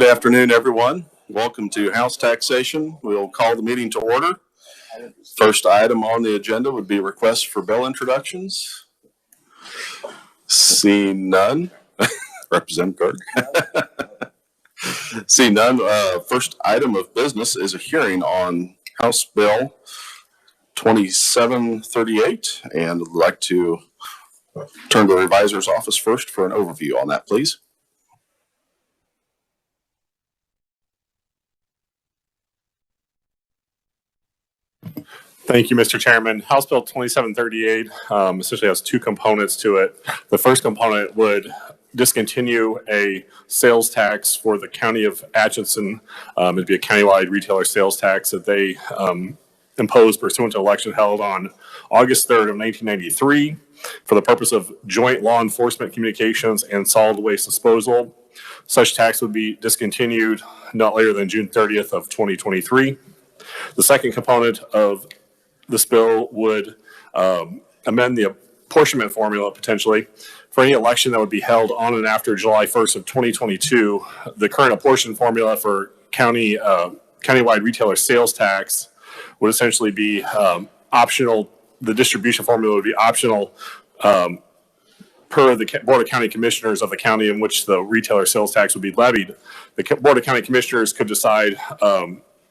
afternoon, everyone. Welcome to House Taxation. We'll call the meeting to order. First item on the agenda would be requests for bill introductions. Seeing none. Representative Kirk. Seeing none. First item of business is a hearing on House Bill 2738, and I'd like to turn to the revisor's office first for an overview on that, please. Thank you, Mr. Chairman. House Bill 2738 essentially has two components to it. The first component would discontinue a sales tax for the county of Atchison. It'd be a countywide retailer sales tax that they imposed pursuant to election held on August 3rd of 1993 for the purpose of joint law enforcement communications and solid waste disposal. Such tax would be discontinued not later than June 30th of 2023. The second component of this bill would amend the apportionment formula potentially for any election that would be held on and after July 1st of 2022. The current apportion formula for countywide retailer sales tax would essentially be optional. The distribution formula would be optional per the Board of County Commissioners of the county in which the retailer sales tax would be levied. The Board of County Commissioners could decide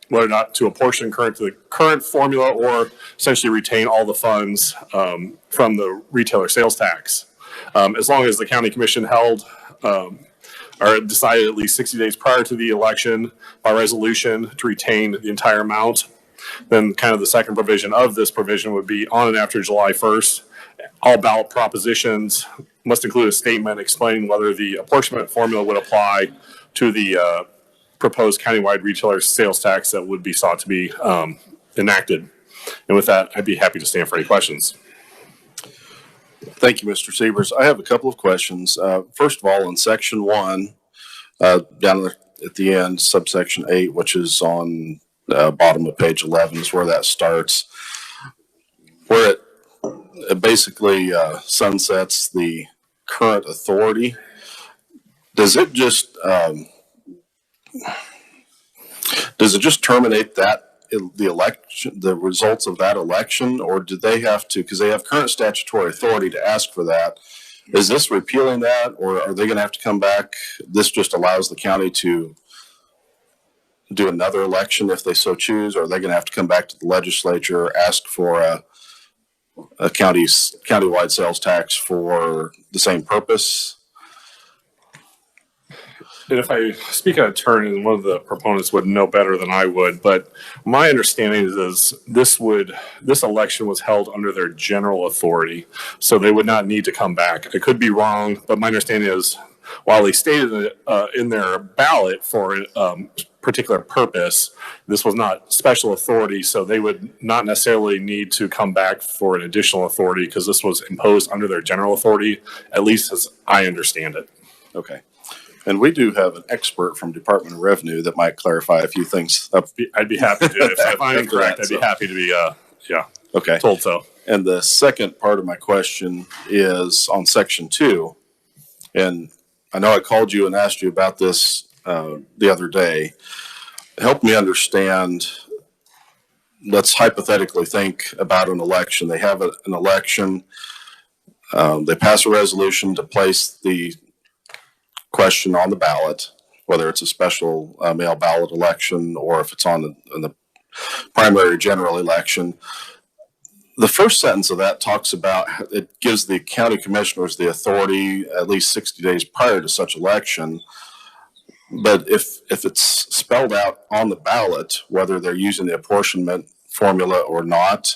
whether or not to apportion current to the current formula or essentially retain all the funds from the retailer sales tax. As long as the county commission held or decided at least 60 days prior to the election by resolution to retain the entire amount, then kind of the second provision of this provision would be on and after July 1st. All ballot propositions must include a statement explaining whether the apportionment formula would apply to the proposed countywide retailer sales tax that would be sought to be enacted. And with that, I'd be happy to stand for any questions. Thank you, Mr. Sievers. I have a couple of questions. First of all, in section 1, down at the end, subsection 8, which is on the bottom of page 11 is where that starts, where it basically sunsets the current authority. Does it just terminate that the election, the results of that election, or do they have to, because they have current statutory authority to ask for that? Is this repealing that, or are they going to have to come back? This just allows the county to do another election if they so choose, or are they going to have to come back to the legislature, ask for a countywide sales tax for the same purpose? And if I speak out of turn, and one of the proponents would know better than I would, but my understanding is this election was held under their general authority, so they would not need to come back. I could be wrong, but my understanding is while they stated it in their ballot for a particular purpose, this was not special authority, so they would not necessarily need to come back for an additional authority because this was imposed under their general authority, at least as I understand it. Okay. And we do have an expert from Department of Revenue that might clarify a few things. I'd be happy to. If I'm incorrect, I'd be happy to be told so. And the second part of my question is on section 2. And I know I called you and asked you about this the other day. Help me understand. Let's hypothetically think about an election. They have an election. They pass a resolution to place the question on the ballot, whether it's a special mail ballot election or if it's on the primary general election. The first sentence of that talks about, it gives the county commissioners the authority at least 60 days prior to such election. But if it's spelled out on the ballot, whether they're using the apportionment formula or not,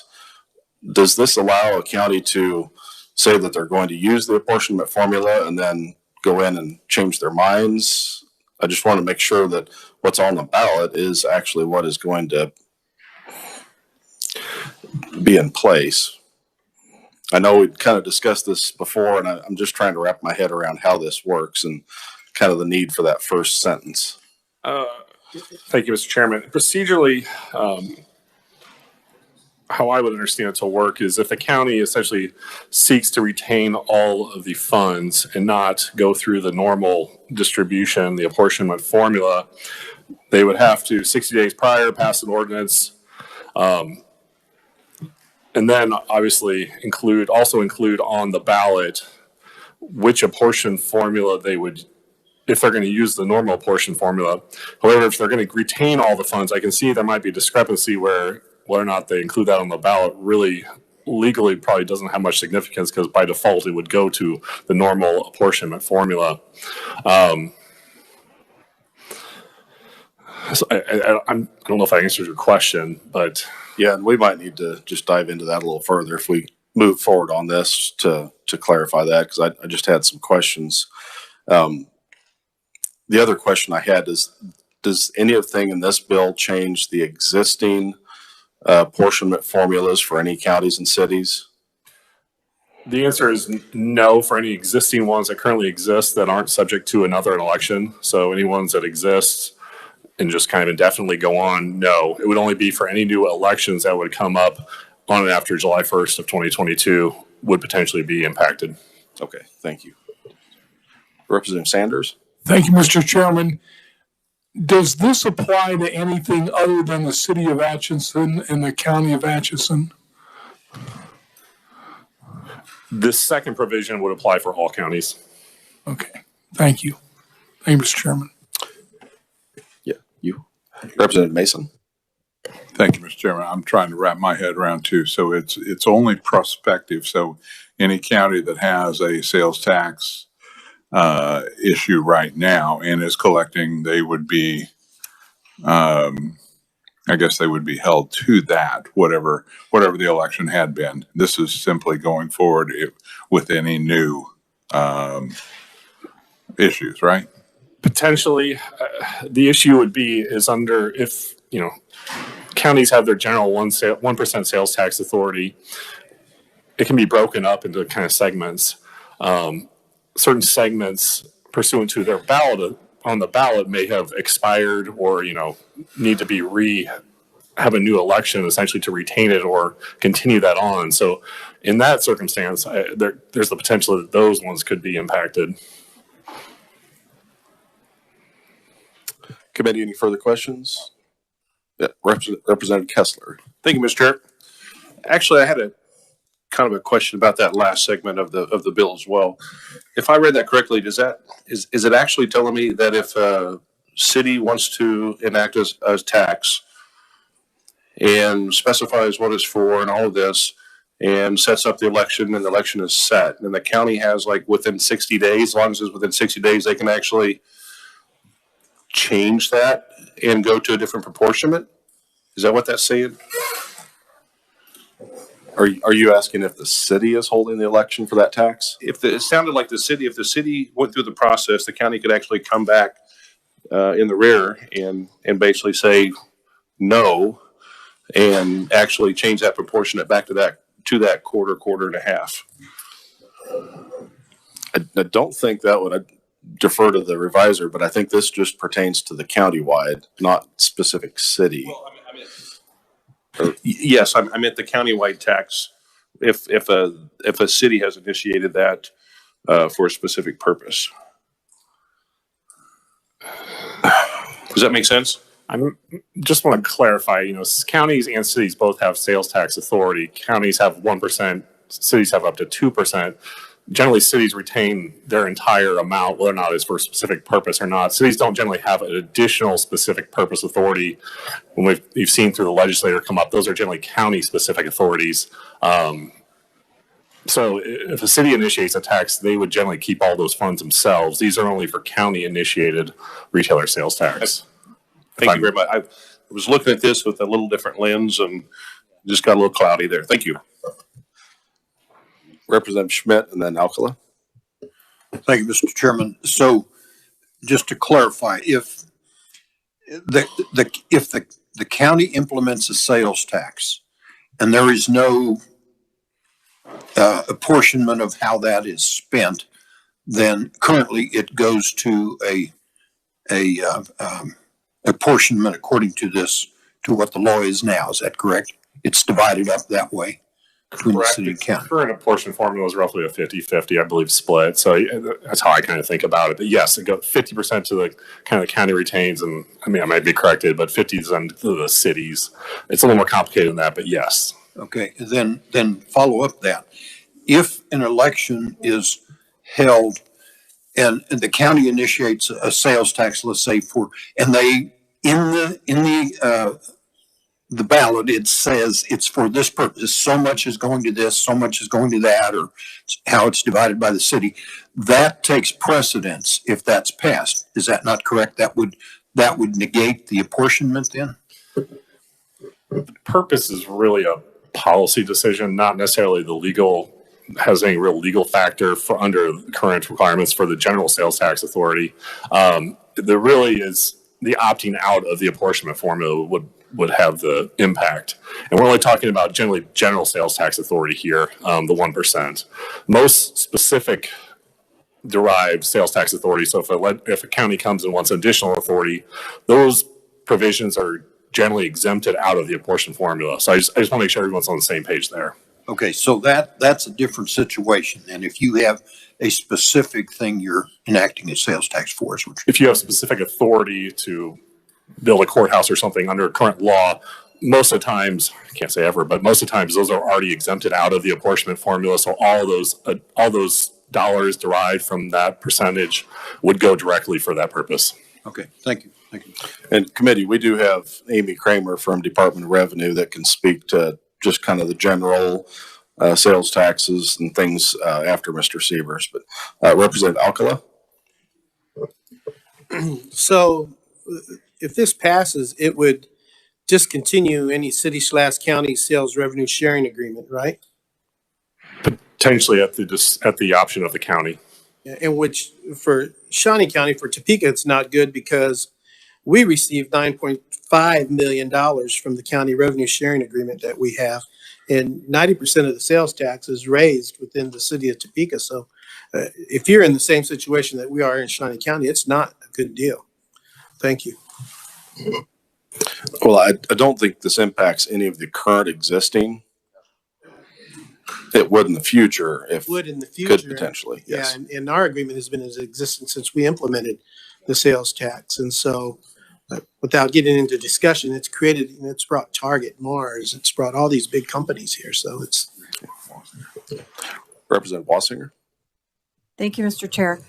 does this allow a county to say that they're going to use the apportionment formula and then go in and change their minds? I just want to make sure that what's on the ballot is actually what is going to be in place. I know we've kind of discussed this before, and I'm just trying to wrap my head around how this works and kind of the need for that first sentence. Thank you, Mr. Chairman. Procedurally, how I would understand it to work is if the county essentially seeks to retain all of the funds and not go through the normal distribution, the apportionment formula, they would have to 60 days prior pass an ordinance, and then obviously also include on the ballot which apportion formula they would, if they're going to use the normal apportion formula. However, if they're going to retain all the funds, I can see there might be a discrepancy where whether or not they include that on the ballot really legally probably doesn't have much significance, because by default it would go to the normal apportionment formula. So I don't know if I answered your question, but Yeah, and we might need to just dive into that a little further if we move forward on this to clarify that, because I just had some questions. The other question I had is, does anything in this bill change the existing apportionment formulas for any counties and cities? the answer is no for any existing ones that currently exist that aren't subject to another election. So any ones that exist and just kind of indefinitely go on, no. It would only be for any new elections that would come up on and after July 1st of 2022 would potentially be impacted. Okay, thank you. Representative Sanders? Thank you, Mr. Chairman. Does this apply to anything other than the city of Atchison and the county of Atchison? This second provision would apply for all counties. Okay, thank you. Thank you, Mr. Chairman. Yeah, you. Representative Mason? Thank you, Mr. Chairman. I'm trying to wrap my head around too. So it's only prospective. So any county that has a sales tax issue right now and is collecting, they would be, I guess they would be held to that, whatever the election had been. This is simply going forward with any new issues, right? Potentially, the issue would be is under, if, counties have their general 1% sales tax authority, it can be broken up into kind of segments. Certain segments pursuant to their ballot on the ballot may have expired or, need to be have a new election essentially to retain it or continue that on. So in that circumstance, there's the potential that those ones could be impacted. Committee, any further questions? Yeah, Representative Kessler. Thank you, Mr. Chair. Actually, I had a kind of a question about that last segment of the bill as well. If I read that correctly, is it actually telling me that if a city wants to enact a tax and specifies what it's for and all of this and sets up the election and the election is set, and the county has like within 60 days, as long as it's within 60 days, they can actually change that and go to a different apportionment? Is that what that's saying? Are you asking if the city is holding the election for that tax? It sounded like if the city went through the process, the county could actually come back in the rear and basically say no, and actually change that proportionate back to that quarter and a half. I don't think that would defer to the revisor, but I think this just pertains to the countywide, not specific city. Well, yes, I meant the countywide tax. If a city has initiated that for a specific purpose, does that make sense? I just want to clarify, counties and cities both have sales tax authority. Counties have 1%, cities have up to 2%. Generally, cities retain their entire amount, whether or not it's for a specific purpose or not. Cities don't generally have an additional specific purpose authority. When we've seen through the legislature come up, those are generally county-specific authorities. So if a city initiates a tax, they would generally keep all those funds themselves. These are only for county-initiated retailer sales tax. Thank you very much. I was looking at this with a little different lens and just got a little cloudy there. Thank you. Representative Schmidt and then Alcala. Thank you, Mr. Chairman. So just to clarify, if the county implements a sales tax and there is no apportionment of how that is spent, then currently it goes to a apportionment according to what the law is now. Is that correct? it's divided up that way between the Correct. city and The county. current apportionment formula is roughly a 50-50, I believe, split. So that's how I kind of think about it. But yes, it goes 50% to the kind of the county retains, and I mean, I might be corrected, but 50% to the cities. It's a little more complicated than that, but yes. Okay, then follow up that. If an election is held and the county initiates a sales tax, let's say and they, in the ballot, it says it's for this purpose, so much is going to this, so much is going to that, or how it's divided by the city, that takes precedence if that's passed. Is that not correct? That would negate the apportionment then? Purpose is really a policy decision, not necessarily the legal, has any real legal factor for under current requirements for the general sales tax authority. There really is the opting out of the apportionment formula would have the impact. And we're only talking about general sales tax authority here, the 1%. Most specific derived sales tax authority, so if a county comes and wants additional authority, those provisions are generally exempted out of the apportion formula. So I just want to make sure everyone's on the same page there. Okay, so that's a different situation than if you have a specific thing you're enacting a sales tax for. If you have specific authority to build a courthouse or something under current law, most of the times, I can't say ever, but most of the times those are already exempted out of the apportionment formula. So all those dollars derived from that percentage would go directly for that purpose. Okay, thank you. Thank you. And committee, we do have Amy Kramer from Department of Revenue that can speak to just kind of the general sales taxes and things after Mr. Sievers. But Representative Alcala? So if this passes, it would discontinue any city/county sales revenue sharing agreement, right? Potentially at the option of the county. In which for Shawnee County, for Topeka, it's not good because we received $9.5 million from the county revenue sharing agreement that we have. And 90% of the sales tax is raised within the city of Topeka. So if you're in the same situation that we are in Shawnee County, it's not a good deal. Thank you. Well, I don't think this impacts any of the current existing. It would in the future if Would in the future. could potentially, yes. Yeah, and our agreement has been in existence since we implemented the sales tax. And so without getting into discussion, it's created, it's brought Target, Mars, it's brought all these big companies here. So it's. Representative Wassinger? Thank you, Mr. Chair.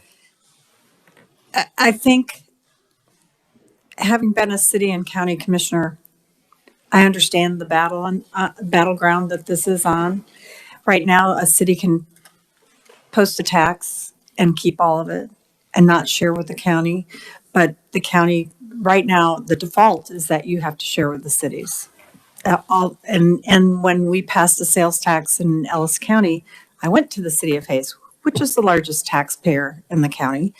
I think, having been a city and county commissioner, I understand the battleground that this is on. Right now, a city can post a tax and keep all of it and not share with the county. But the county, right now, the default is that you have to share with the cities. And when we passed a sales tax in Ellis County, I went to the city of Hayes, which is the largest taxpayer in the county,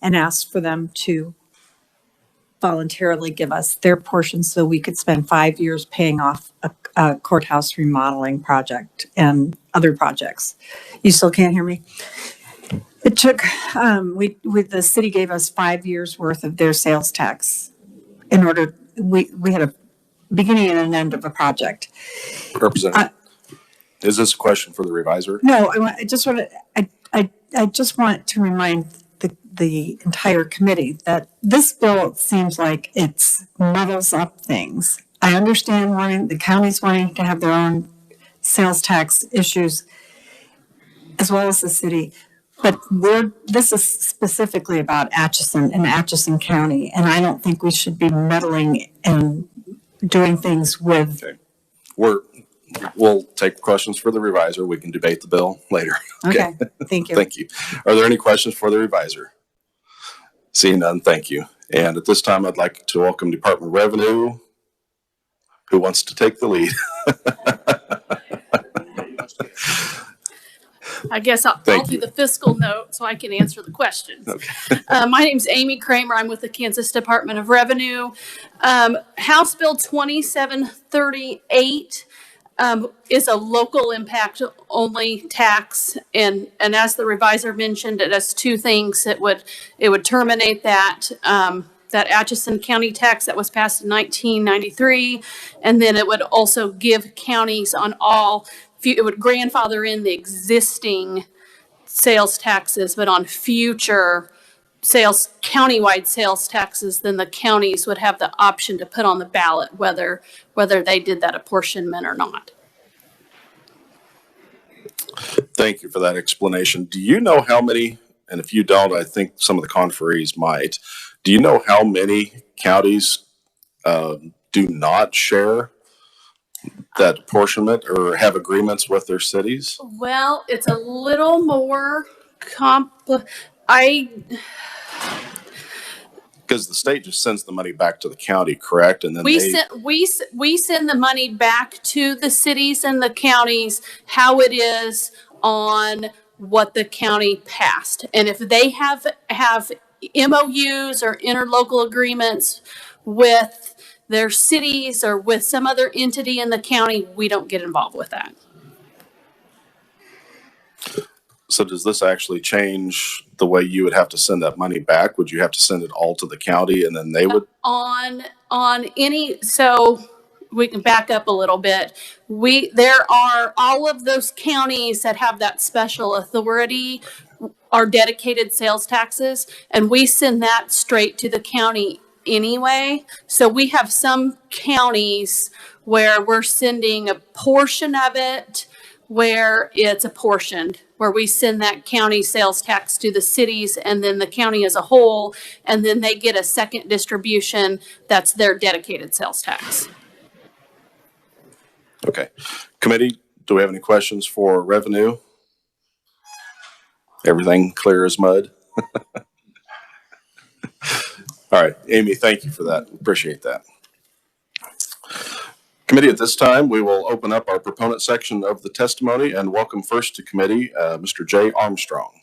and asked for them to voluntarily give us their portion so we could spend 5 years paying off a courthouse remodeling project and other projects. You still can't hear me? It took, the city gave us 5 years worth of their sales tax in order, we had a beginning and an end of a project. Representative, is this a question for the reviser? No, I just want to remind the entire committee that this bill seems like it's muddles up things. I understand the counties wanting to have their own sales tax issues as well as the city, but this is specifically about Atchison and Atchison County, and I don't think we should be meddling and doing things with. Okay. We'll take questions for the reviser. We can debate the bill later. Okay, thank you. Thank you. Are there any questions for the reviser? Seeing none, thank you. And at this time, I'd like to welcome Department of Revenue. Who wants to take the lead? I guess I'll do the fiscal note so I can answer the questions. Okay. My name's Amy Kramer. I'm with the Kansas Department of Revenue. House Bill 2738 is a local impact only tax. And as the reviser mentioned, it has two things. It would terminate that that Atchison County tax that was passed in 1993. And then it would also give counties on all, it would grandfather in the existing sales taxes, but on future sales, countywide sales taxes, then the counties would have the option to put on the ballot whether they did that apportionment or not. Thank you for that explanation. Do you know how many, and if you don't, I think some of the conferees might, do you know how many counties do not share that apportionment or have agreements with their cities? Well, it's a little more Because the state just sends the money back to the county, correct? And then we send the money back to the cities and the counties how it is on what the county passed. And if they have MOUs or interlocal agreements with their cities or with some other entity in the county, we don't get involved with that. So does this actually change the way you would have to send that money back? Would you have to send it all to the county and then they would? So we can back up a little bit. There are all of those counties that have that special authority are dedicated sales taxes, and we send that straight to the county anyway. So we have some counties where we're sending a portion of it where it's apportioned, where we send that county sales tax to the cities and then the county as a whole, and then they get a second distribution that's their dedicated sales tax. Okay. Committee, do we have any questions for revenue? Everything clear as mud? All right, Amy, thank you for that. Appreciate that. Committee, at this time, we will open up our proponent section of the testimony and welcome first to committee, Mr. Jay Armstrong.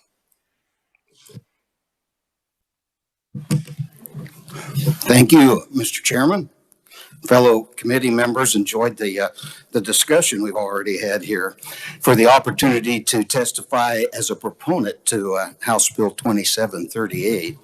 Thank you, Mr. Chairman. Fellow committee members, enjoyed the discussion we've already had here. For the opportunity to testify as a proponent to House Bill 2738.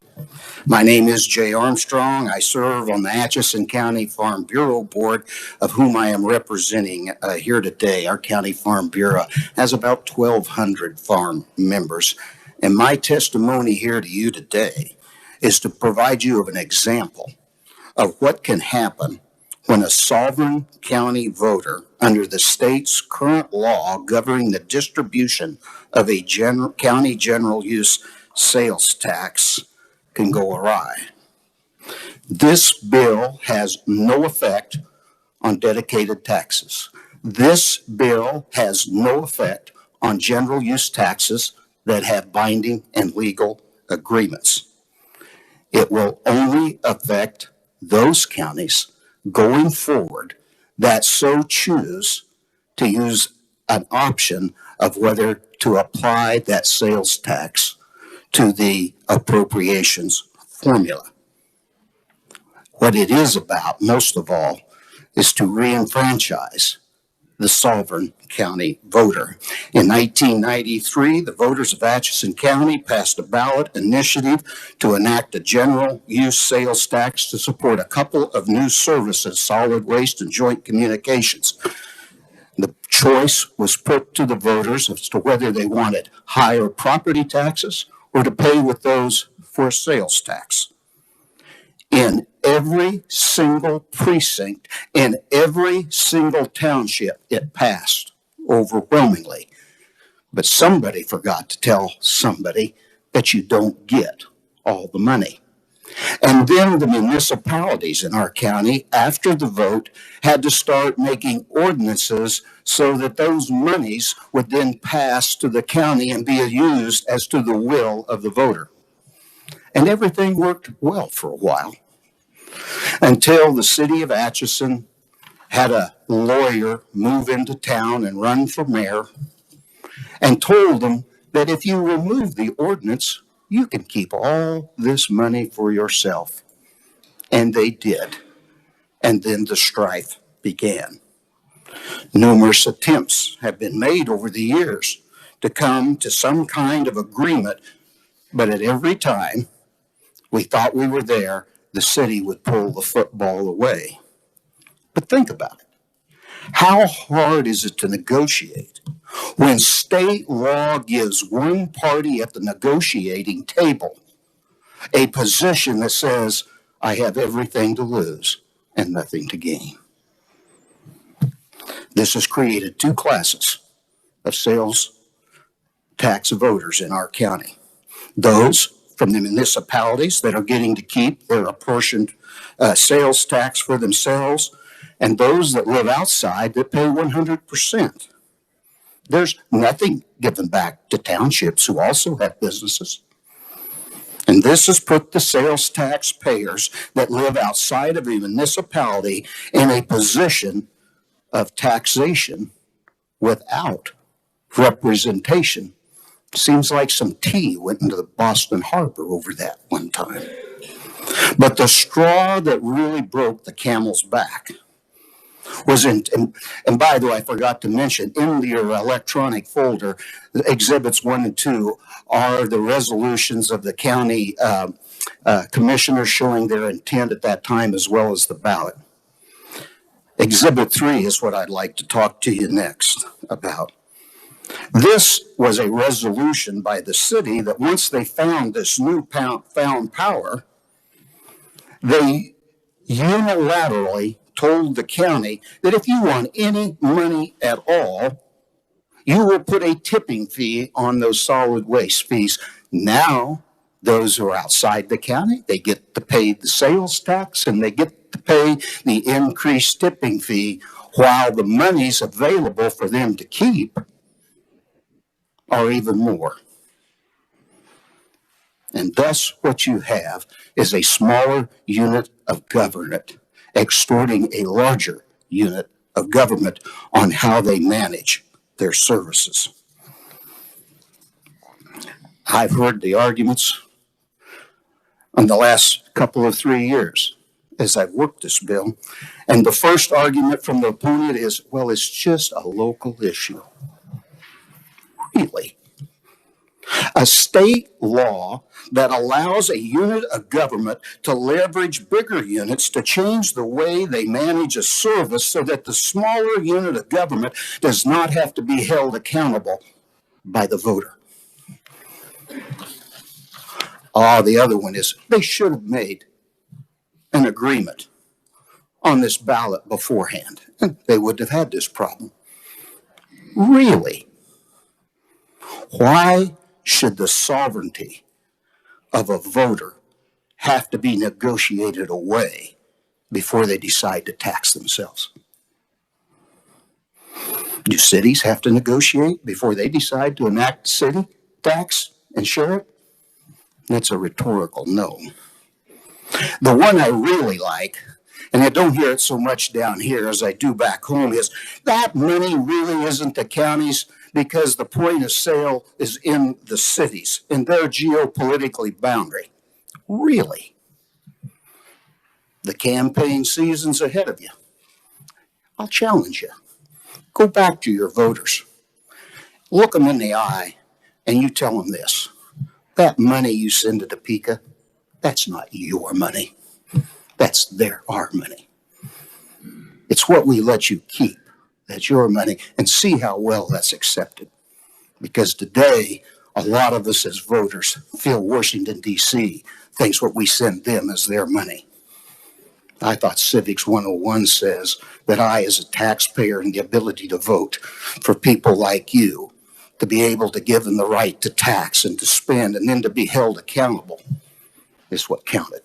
My name is Jay Armstrong. I serve on the Atchison County Farm Bureau Board, of whom I am representing here today. Our County Farm Bureau has about 1,200 farm members. And my testimony here to you today is to provide you of an example of what can happen when a sovereign county voter, under the state's current law governing the distribution of a county general use sales tax, can go awry. This bill has no effect on dedicated taxes. This bill has no effect on general use taxes that have binding and legal agreements. It will only affect those counties going forward that so choose to use an option of whether to apply that sales tax to the appropriations formula. What it is about, most of all, is to re-enfranchise the sovereign county voter. In 1993, the voters of Atchison County passed a ballot initiative to enact a general use sales tax to support a couple of new services, solid waste and joint communications. The choice was put to the voters as to whether they wanted higher property taxes or to pay with those for a sales tax. In every single precinct, in every single township, it passed overwhelmingly. But somebody forgot to tell somebody that you don't get all the money. And then the municipalities in our county, after the vote, had to start making ordinances so that those monies would then pass to the county and be used as to the will of the voter. And everything worked well for a while, until the city of Atchison had a lawyer move into town and run for mayor and told them that if you remove the ordinance, you can keep all this money for yourself. And they did. And then the strife began. Numerous attempts have been made over the years to come to some kind of agreement, but at every time we thought we were there, the city would pull the football away. But think about it. How hard is it to negotiate when state law gives one party at the negotiating table a position that says, I have everything to lose and nothing to gain? This has created two classes of sales tax voters in our county. Those from the municipalities that are getting to keep their apportioned sales tax for themselves, and those that live outside that pay 100%. There's nothing given back to townships who also have businesses. And this has put the sales tax payers that live outside of a municipality in a position of taxation without representation. Seems like some tea went into the Boston Harbor over that one time. But the straw that really broke the camel's back was and by the way, I forgot to mention, in your electronic folder, exhibits 1 and 2 are the resolutions of the county commissioners showing their intent at that time, as well as the ballot. Exhibit 3 is what I'd like to talk to you next about. This was a resolution by the city that once they found this newfound power, they unilaterally told the county that if you want any money at all, you will put a tipping fee on those solid waste fees. Now, those who are outside the county, they get to pay the sales tax and they get to pay the increased tipping fee, while the monies available for them to keep are even more. And thus what you have is a smaller unit of government extorting a larger unit of government on how they manage their services. I've heard the arguments in the last couple of 3 years as I've worked this bill. And the first argument from the opponent is, well, it's just a local issue. Really? A state law that allows a unit of government to leverage bigger units to change the way they manage a service so that the smaller unit of government does not have to be held accountable by the voter. The other one is they should have made an agreement on this ballot beforehand, and they wouldn't have had this problem. Really? Why should the sovereignty of a voter have to be negotiated away before they decide to tax themselves? Do cities have to negotiate before they decide to enact city tax and share it? That's a rhetorical no. The one I really like, and I don't hear it so much down here as I do back home, is that money really isn't the county's, because the point of sale is in the cities, in their geopolitically boundary. Really? The campaign season's ahead of you. I'll challenge you. Go back to your voters. Look them in the eye, and you tell them this. That money you send to Topeka, that's not your money. That's our money. It's what we let you keep. That's your money, and see how well that's accepted. Because today, a lot of us as voters feel Washington, D.C. thinks what we send them is their money. I thought Civics 101 says that I, as a taxpayer, and the ability to vote for people like you, to be able to give them the right to tax and to spend and then to be held accountable is what counted.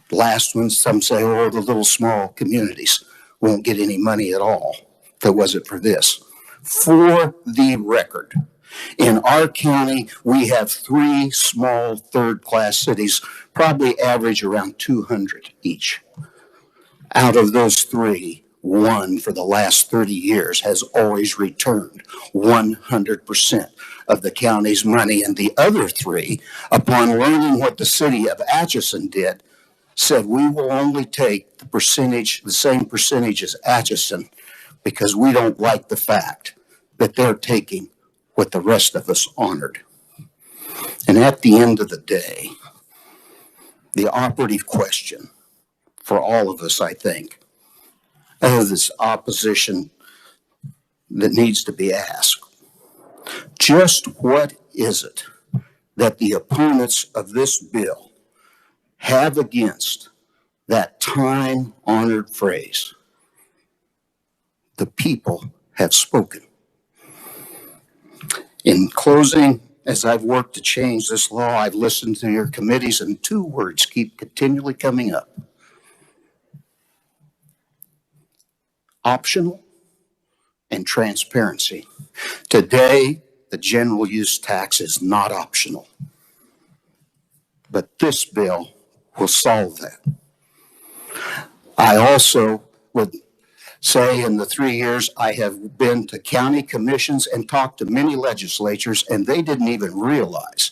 Last one, some say, oh, the little small communities won't get any money at all if it wasn't for this. For the record, in our county, we have 3 small third-class cities, probably average around 200 each. Out of those 3, one for the last 30 years has always returned 100% of the county's money, and the other 3, upon learning what the city of Atchison did, said we will only take the same percentage as Atchison, because we don't like the fact that they're taking what the rest of us honored. And at the end of the day, the operative question for all of us, I think, of this opposition that needs to be asked. Just what is it that the opponents of this bill have against that time-honored phrase, the people have spoken? In closing, as I've worked to change this law, I've listened to your committees, and two words keep continually coming up: optional and transparency. Today, the general use tax is not optional, but this bill will solve that. I also would say in the 3 years I have been to county commissions and talked to many legislatures, and they didn't even realize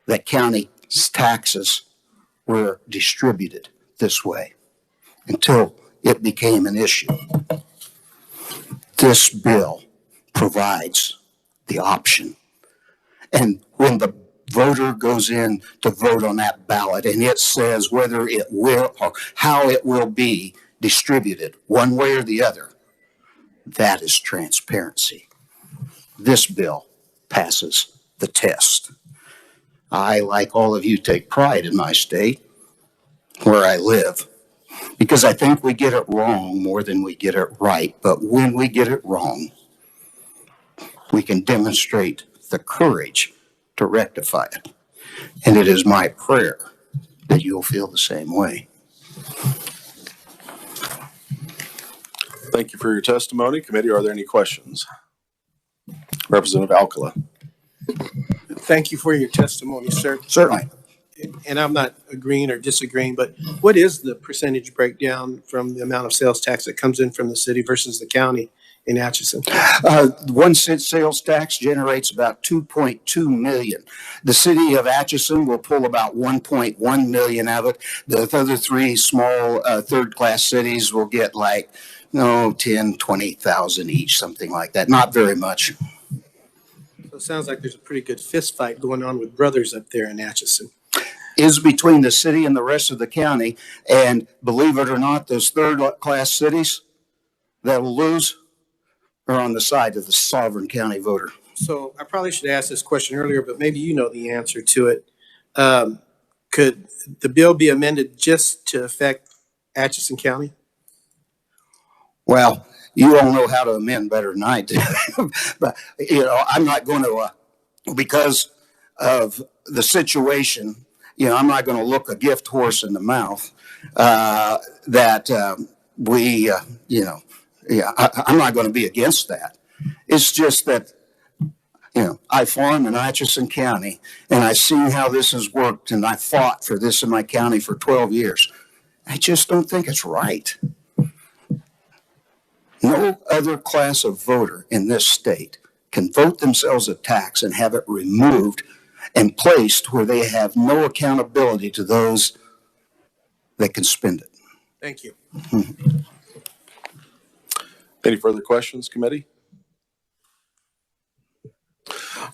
that county taxes were distributed this way until it became an issue. This bill provides the option. And when the voter goes in to vote on that ballot and it says whether it will or how it will be distributed one way or the other, that is transparency. This bill passes the test. I, like all of you, take pride in my state where I live, because I think we get it wrong more than we get it right. But when we get it wrong, we can demonstrate the courage to rectify it. And it is my prayer that you'll feel the same way. Thank you for your testimony. Committee, are there any questions? Representative Alcala. Thank you for your testimony, sir. Certainly. And I'm not agreeing or disagreeing, but what is the percentage breakdown from the amount of sales tax that comes in from the city versus the county in Atchison? 1 cent sales tax generates about 2.2 million. The city of Atchison will pull about 1.1 million of it. The other three small third-class cities will get like, 10, 20,000 each, something like that. Not very much. So it sounds like there's a pretty good fist fight going on with brothers up there in Atchison. Is between the city and the rest of the county. And believe it or not, those third-class cities that will lose are on the side of the sovereign county voter. So I probably should ask this question earlier, but maybe you know the answer to it. Could the bill be amended just to affect Atchison County? Well, you all know how to amend better than I do. But, I'm not going to, because of the situation, I'm not going to look a gift horse in the mouth I'm not going to be against that. It's just that, I farm in Atchison County, and I've seen how this has worked, and I fought for this in my county for 12 years. I just don't think it's right. No other class of voter in this state can vote themselves a tax and have it removed and placed where they have no accountability to those that can spend it. Thank you. Any further questions, committee?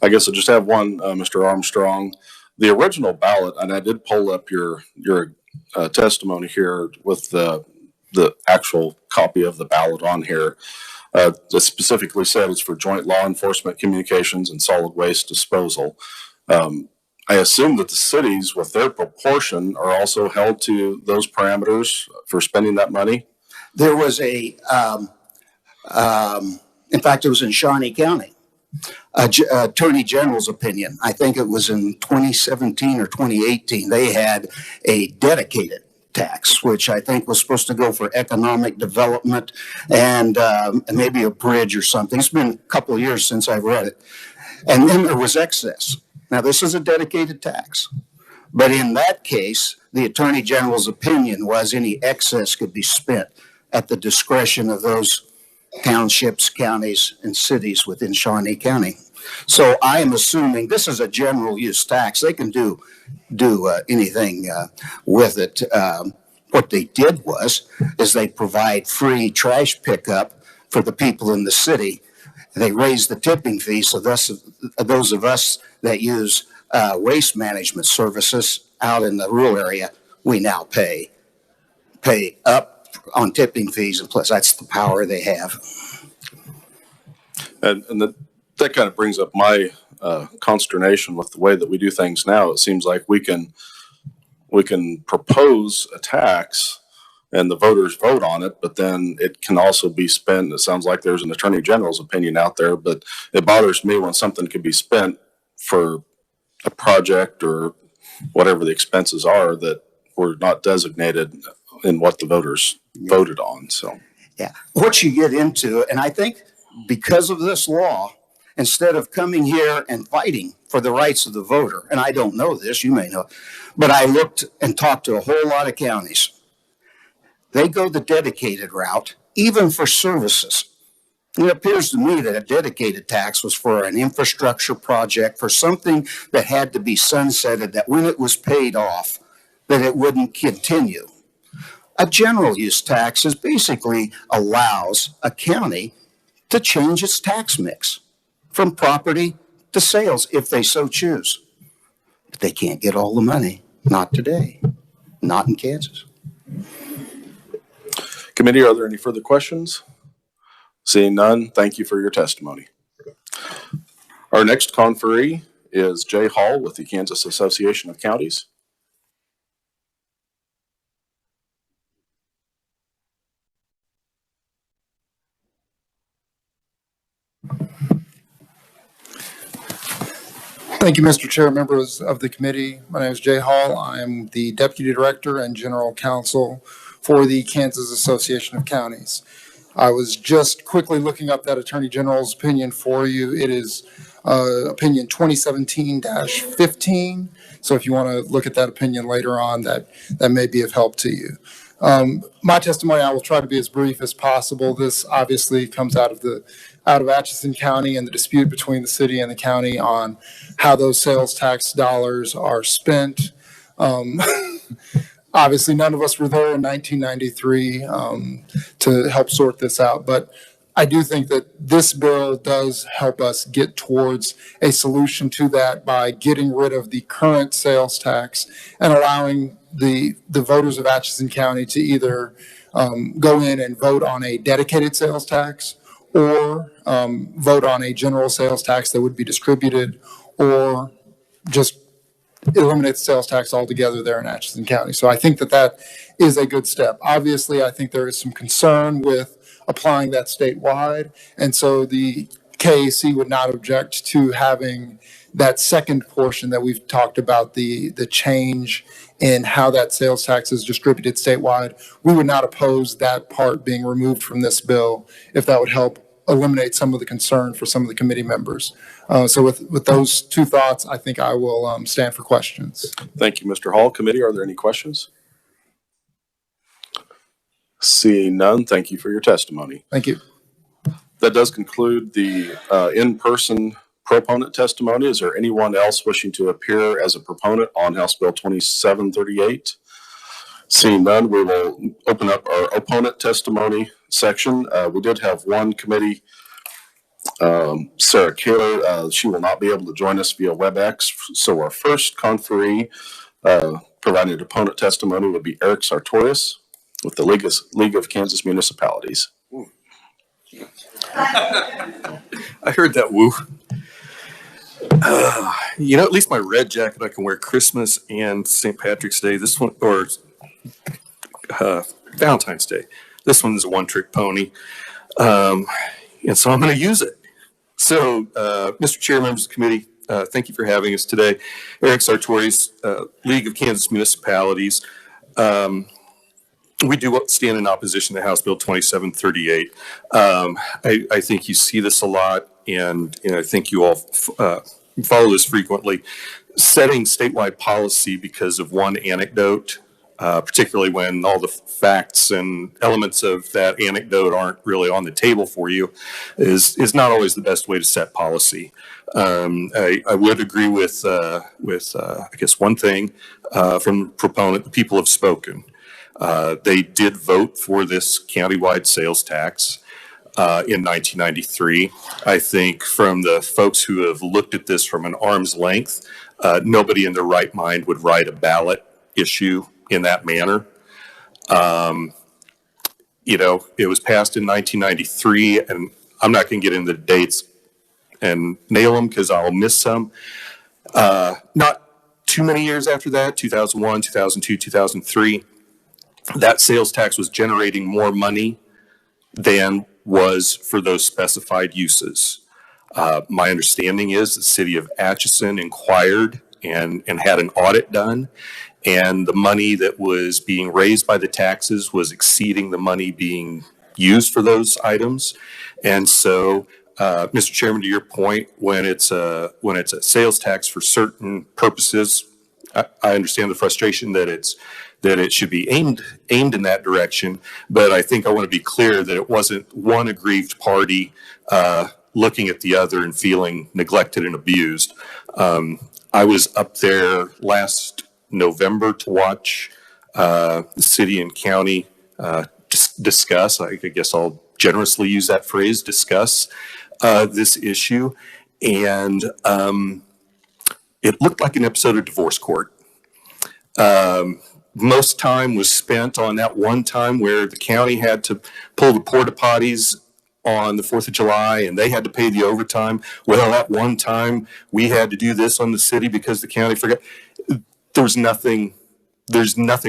I guess I just have one, Mr. Armstrong. The original ballot, and I did pull up your testimony here with the actual copy of the ballot on here. That specifically said it's for joint law enforcement communications and solid waste disposal. I assume that the cities with their proportion are also held to those parameters for spending that money? There was in fact, it was in Shawnee County, Attorney General's opinion. I think it was in 2017 or 2018. They had a dedicated tax, which I think was supposed to go for economic development and maybe a bridge or something. It's been a couple of years since I've read it. And then there was excess. Now, this is a dedicated tax. But in that case, the Attorney General's opinion was any excess could be spent at the discretion of those townships, counties, and cities within Shawnee County. So I am assuming this is a general use tax. They can do anything with it. What they did is they provide free trash pickup for the people in the city. They raised the tipping fee, so thus those of us that use waste management services out in the rural area, we now pay up on tipping fees, and plus that's the power they have. And that kind of brings up my consternation with the way that we do things now. It seems like we can propose a tax and the voters vote on it, but then it can also be spent. It sounds like there's an attorney general's opinion out there, but it bothers me when something can be spent for a project or whatever the expenses are that were not designated in what the voters voted on. So, yeah, what you get into, and I think because of this law, instead of coming here and fighting for the rights of the voter, and I don't know this, you may know, but I looked and talked to a whole lot of counties. They go the dedicated route, even for services. It appears to me that a dedicated tax was for an infrastructure project, for something that had to be sunsetted, that when it was paid off, that it wouldn't continue. A general use tax is basically allows a county to change its tax mix from property to sales if they so choose. But they can't get all the money. Not today. Not in Kansas. committee, are there any further questions? Seeing none, thank you for your testimony. Our next conferee is Jay Hall with the Kansas Association of Counties. Thank you, Mr. Chair, members of the committee. My name is Jay Hall. I am the Deputy Director and General Counsel for the Kansas Association of Counties. I was just quickly looking up that Attorney General's opinion for you. It is opinion 2017-15. So if you want to look at that opinion later on, that may be of help to you. My testimony, I will try to be as brief as possible. This obviously comes out of Atchison County and the dispute between the city and the county on how those sales tax dollars are spent. Obviously, none of us were there in 1993 to help sort this out, but I do think that this bill does help us get towards a solution to that by getting rid of the current sales tax and allowing the voters of Atchison County to either go in and vote on a dedicated sales tax or vote on a general sales tax that would be distributed, or just eliminate the sales tax altogether there in Atchison County. So I think that is a good step. Obviously, I think there is some concern with applying that statewide, and so the KAC would not object to having that second portion that we've talked about, the change in how that sales tax is distributed statewide. We would not oppose that part being removed from this bill if that would help eliminate some of the concern for some of the committee members. So with those two thoughts, I think I will stand for questions. Thank you, Mr. Hall. Committee, are there any questions? Seeing none, thank you for your testimony. Thank you. That does conclude the in-person proponent testimony. Is there anyone else wishing to appear as a proponent on House Bill 2738? Seeing none, we will open up our opponent testimony section. We did have one committee, Sarah Kaler. She will not be able to join us via WebEx. So our first conferee providing an opponent testimony would be Eric Sartorius with the League of Kansas Municipalities. I heard that woo. At least my red jacket I can wear Christmas and St. Patrick's Day. This one, or Valentine's Day. This one is a one-trick pony. And so I'm going to use it. So, Mr. Chair, members of the committee, thank you for having us today. Eric Sartorius, League of Kansas Municipalities. We do stand in opposition to House Bill 2738. I think you see this a lot, and I think you all follow this frequently. Setting statewide policy because of one anecdote, particularly when all the facts and elements of that anecdote aren't really on the table for you, is not always the best way to set policy. I would agree with I guess one thing from the proponent. The people have spoken. They did vote for this countywide sales tax. in 1993. I think from the folks who have looked at this from an arm's length, nobody in their right mind would write a ballot issue in that manner. You know, it was passed in 1993, and I'm not going to get into the dates and nail them because I'll miss some. Not too many years after that, 2001, 2002, 2003, that sales tax was generating more money than was for those specified uses. My understanding is the city of Atchison inquired and had an audit done, and the money that was being raised by the taxes was exceeding the money being used for those items. And so, Mr. Chairman, to your point, when it's a sales tax for certain purposes, I understand the frustration that it should be aimed in that direction. But I think I want to be clear that it wasn't one aggrieved party looking at the other and feeling neglected and abused. I was up there last November to watch the city and county discuss, I guess I'll generously use that phrase, discuss this issue. And it looked like an episode of Divorce Court. Most time was spent on that one time where the county had to pull the porta potties on the 4th of July and they had to pay the overtime. Well, that one time we had to do this on the city because the county forgot. There's nothing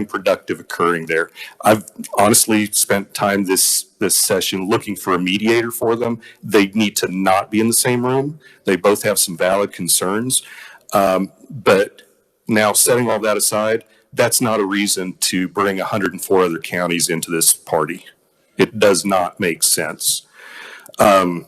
productive occurring there. I've honestly spent time this session looking for a mediator for them. They need to not be in the same room. They both have some valid concerns. But now, setting all that aside, that's not a reason to bring 104 other counties into this party. It does not make sense. The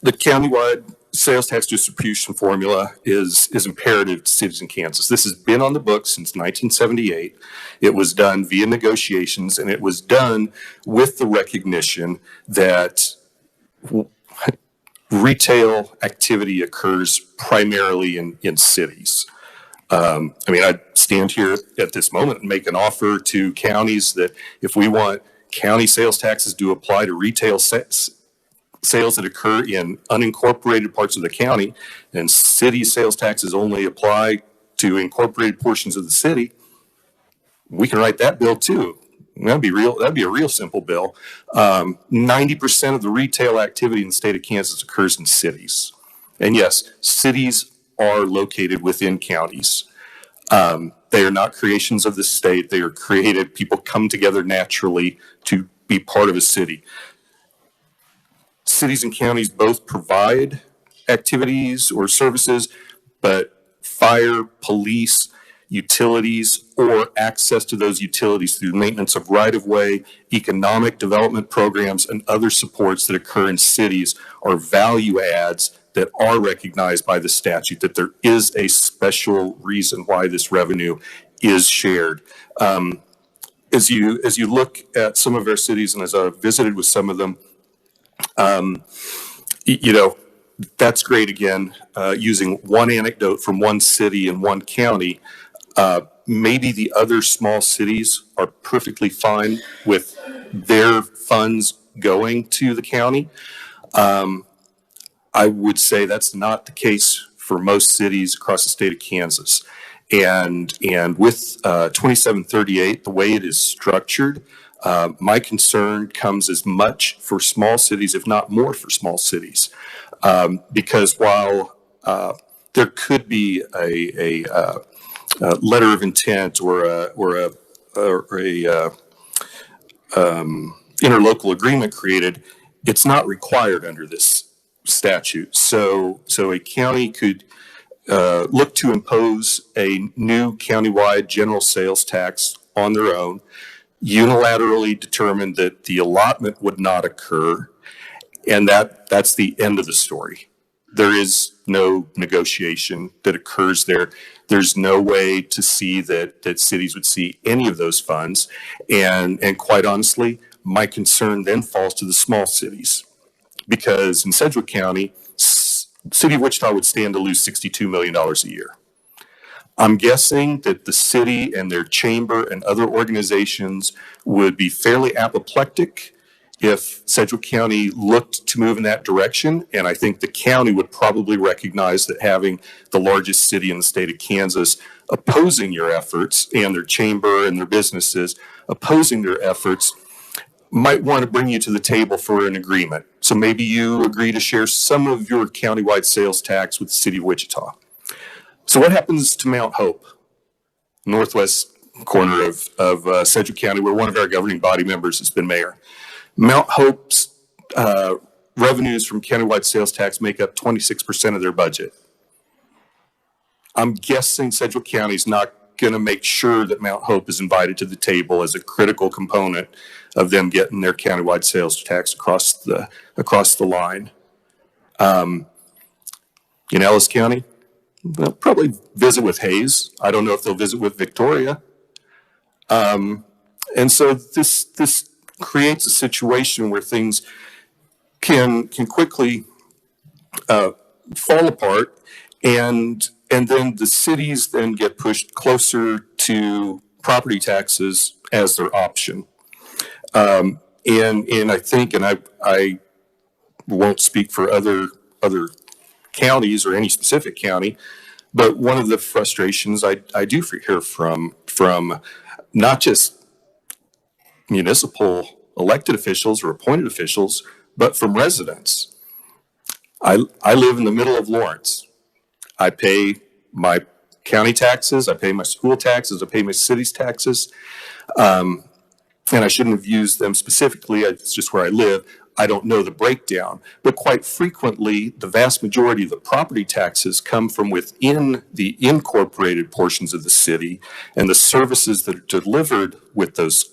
countywide sales tax distribution formula is imperative to cities in Kansas. This has been on the books since 1978. It was done via negotiations, and it was done with the recognition that retail activity occurs primarily in cities. I mean, I stand here at this moment and make an offer to counties that if we want county sales taxes to apply to retail sales that occur in unincorporated parts of the county, and city sales taxes only apply to incorporated portions of the city, we can write that bill too. That'd be a real simple bill. 90% of the retail activity in the state of Kansas occurs in cities. And yes, cities are located within counties. They are not creations of the state. They are created. People come together naturally to be part of a city. Cities and counties both provide activities or services, but fire, police, utilities, or access to those utilities through maintenance of right-of-way, economic development programs, and other supports that occur in cities are value adds that are recognized by the statute, that there is a special reason why this revenue is shared. As you look at some of our cities, and as I've visited with some of them, you know, that's great. Again, using one anecdote from one city and one county, maybe the other small cities are perfectly fine with their funds going to the county. I would say that's not the case for most cities across the state of Kansas. And with 2738, the way it is structured, my concern comes as much for small cities, if not more for small cities, because while there could be a letter of intent or a interlocal agreement created, it's not required under this statute. So a county could look to impose a new countywide general sales tax on their own, unilaterally determined that the allotment would not occur, and that's the end of the story. There is no negotiation that occurs there. There's no way to see that cities would see any of those funds. And quite honestly, my concern then falls to the small cities, because in Sedgwick County, City of Wichita would stand to lose $62 million a year. I'm guessing that the city and their chamber and other organizations would be fairly apoplectic if Sedgwick County looked to move in that direction. And I think the county would probably recognize that having the largest city in the state of Kansas opposing your efforts, and their chamber and their businesses opposing their efforts, might want to bring you to the table for an agreement. So maybe you agree to share some of your countywide sales tax with the city of Wichita. So what happens to Mount Hope, northwest corner of Sedgwick County, where one of our governing body members has been mayor? Mount Hope's revenues from countywide sales tax make up 26% of their budget. I'm guessing Sedgwick County is not going to make sure that Mount Hope is invited to the table as a critical component of them getting their countywide sales tax across the line. In Ellis County, they'll probably visit with Hayes. I don't know if they'll visit with Victoria. And so this creates a situation where things can quickly fall apart, and then the cities then get pushed closer to property taxes as their option. And I think, and I won't speak for other counties or any specific county, but one of the frustrations I do hear from not just municipal elected officials or appointed officials, but from residents. I live in the middle of Lawrence. I pay my county taxes, I pay my school taxes, I pay my city's taxes. And I shouldn't have used them specifically, it's just where I live. I don't know the breakdown, but quite frequently, the vast majority of the property taxes come from within the incorporated portions of the city, and the services that are delivered with those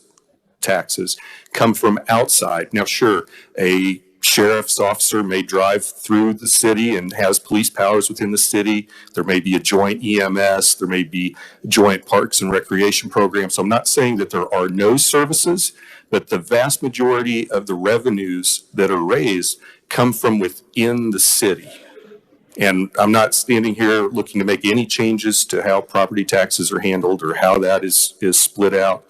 taxes come from outside. Now, sure, a sheriff's officer may drive through the city and has police powers within the city. There may be a joint EMS. There may be joint parks and recreation programs. So I'm not saying that there are no services, but the vast majority of the revenues that are raised come from within the city. And I'm not standing here looking to make any changes to how property taxes are handled or how that is split out.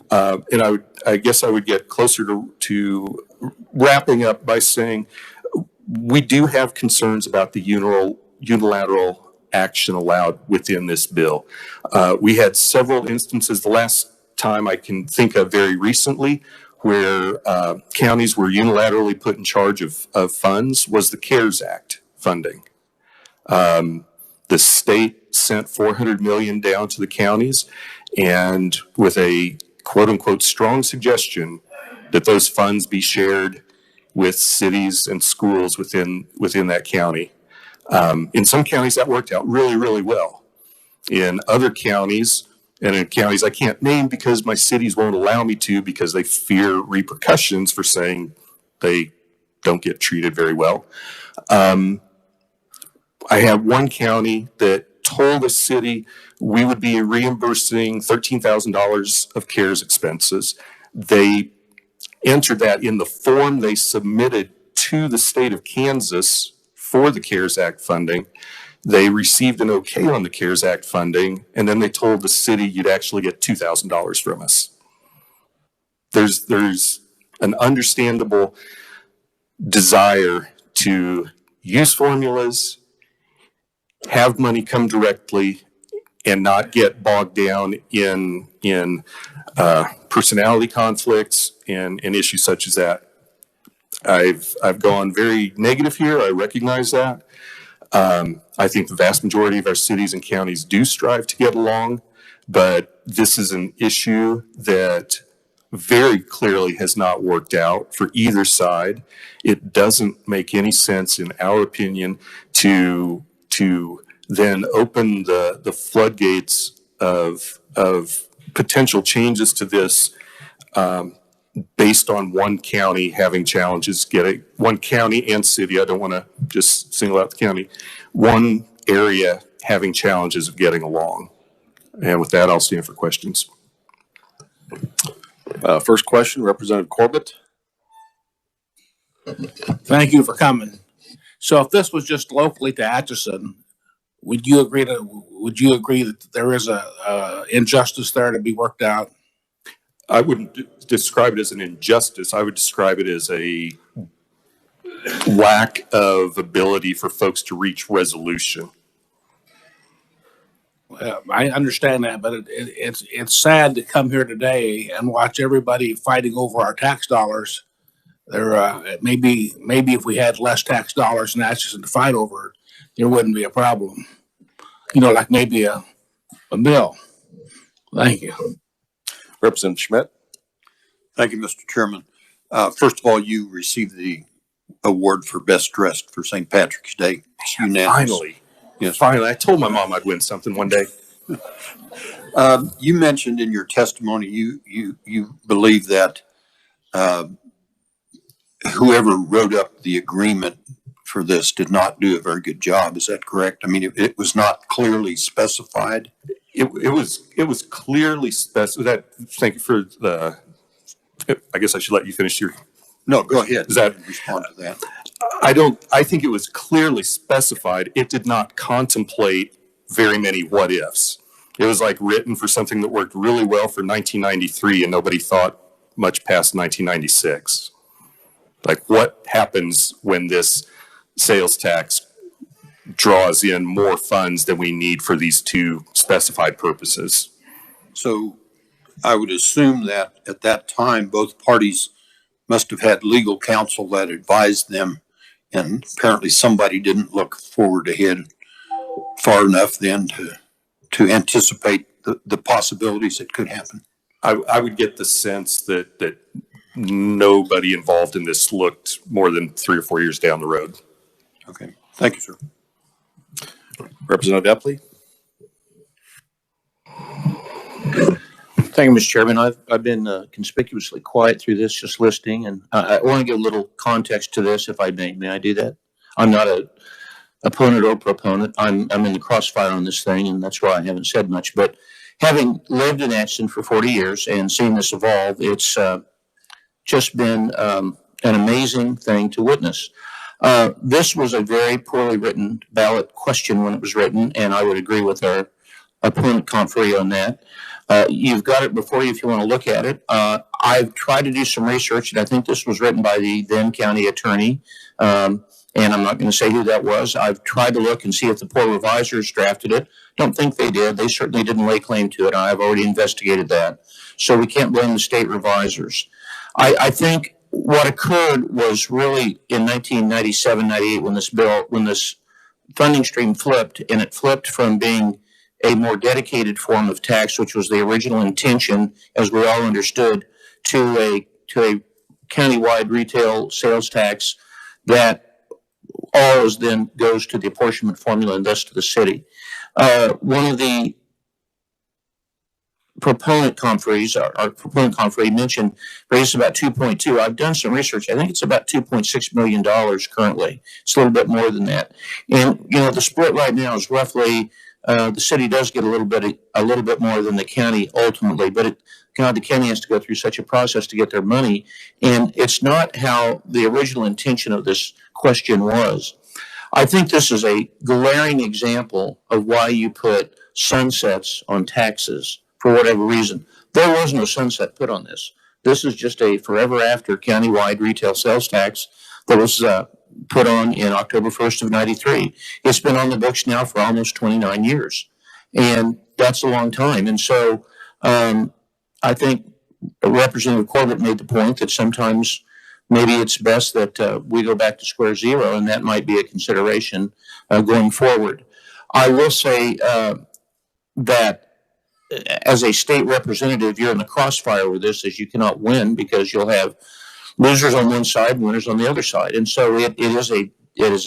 And I guess I would get closer to wrapping up by saying we do have concerns about the unilateral action allowed within this bill. We had several instances, the last time I can think of very recently, where counties were unilaterally put in charge of funds was the CARES Act funding. The state sent $400 million down to the counties, and with a quote unquote strong suggestion that those funds be shared with cities and schools within that county. In some counties that worked out really, really well. In other counties, and in counties I can't name because my cities won't allow me to because they fear repercussions for saying they don't get treated very well. I have one county that told a city we would be reimbursing $13,000 of CARES expenses. They entered that in the form they submitted to the state of Kansas for the CARES Act funding. They received an okay on the CARES Act funding, and then they told the city you'd actually get $2,000 from us. There's an understandable desire to use formulas, have money come directly, and not get bogged down in personality conflicts and issues such as that. I've gone very negative here. I recognize that. I think the vast majority of our cities and counties do strive to get along, but this is an issue that very clearly has not worked out for either side. It doesn't make any sense, in our opinion, to then open the floodgates of potential changes to this based on one county having challenges getting, one county and city, I don't want to just single out the county, one area having challenges of getting along. And with that, I'll stand for questions. First question, Representative Corbett. Thank you for coming. So if this was just locally to Atchison, would you agree that there is a injustice there to be worked out? I wouldn't describe it as an injustice. I would describe it as a lack of ability for folks to reach resolution. I understand that, but it's sad to come here today and watch everybody fighting over our tax dollars. There, maybe if we had less tax dollars and Atchison to fight over, there wouldn't be a problem. You know, like maybe a bill. Thank you. Representative Schmidt. Thank you, Mr. Chairman. First of all, you received the award for best dressed for St. Patrick's Day. It's unanimous. Finally. Yes. Finally. I told my mom I'd win something one day. You mentioned in your testimony, you believe that whoever wrote up the agreement for this did not do a very good job. Is that correct? I mean, it was not clearly specified. It was clearly specified. Thank you for the. I guess I should let you finish your. No, go ahead. Does that respond to that? I think it was clearly specified. It did not contemplate very many what ifs. It was like written for something that worked really well for 1993 and nobody thought much past 1996. Like, what happens when this sales tax draws in more funds than we need for these two specified purposes? So I would assume that at that time, both parties must have had legal counsel that advised them, and apparently somebody didn't look forward ahead far enough then to anticipate the possibilities that could happen. I would get the sense that nobody involved in this looked more than 3 or 4 years down the road. Okay. Thank you, sir. Representative Epley. Thank you, Mr. Chairman. I've been conspicuously quiet through this, just listening, and I want to give a little context to this, if I may. May I do that? I'm not a opponent or proponent. I'm in the crossfire on this thing, and that's why I haven't said much. But having lived in Atchison for 40 years and seen this evolve, it's just been an amazing thing to witness. This was a very poorly written ballot question when it was written, and I would agree with our opponent confrere on that. You've got it before you if you want to look at it. I've tried to do some research, and I think this was written by the then county attorney, and I'm not going to say who that was. I've tried to look and see if the poor revisers drafted it. Don't think they did. They certainly didn't lay claim to it. I've already investigated that. So we can't blame the state revisers. I think what occurred was really in 1997, 98 when this funding stream flipped, and it flipped from being a more dedicated form of tax, which was the original intention, as we all understood, to a countywide retail sales tax that always then goes to the apportionment formula and thus to the city. One of the proponent conferees, our proponent conferee mentioned raised about 2.2. I've done some research. I think it's about $2.6 million currently. It's a little bit more than that. And, you know, the split right now is roughly, the city does get a little bit more than the county ultimately, but the county has to go through such a process to get their money. And it's not how the original intention of this question was. I think this is a glaring example of why you put sunsets on taxes for whatever reason. There was no sunset put on this. This is just a forever after countywide retail sales tax that was put on in October 1st of 93. It's been on the books now for almost 29 years. And that's a long time. And so I think Representative Corbett made the point that sometimes maybe it's best that we go back to square zero, and that might be a consideration going forward. I will say that as a state representative, you're in the crossfire with this, as you cannot win because you'll have losers on one side, winners on the other side. And so it is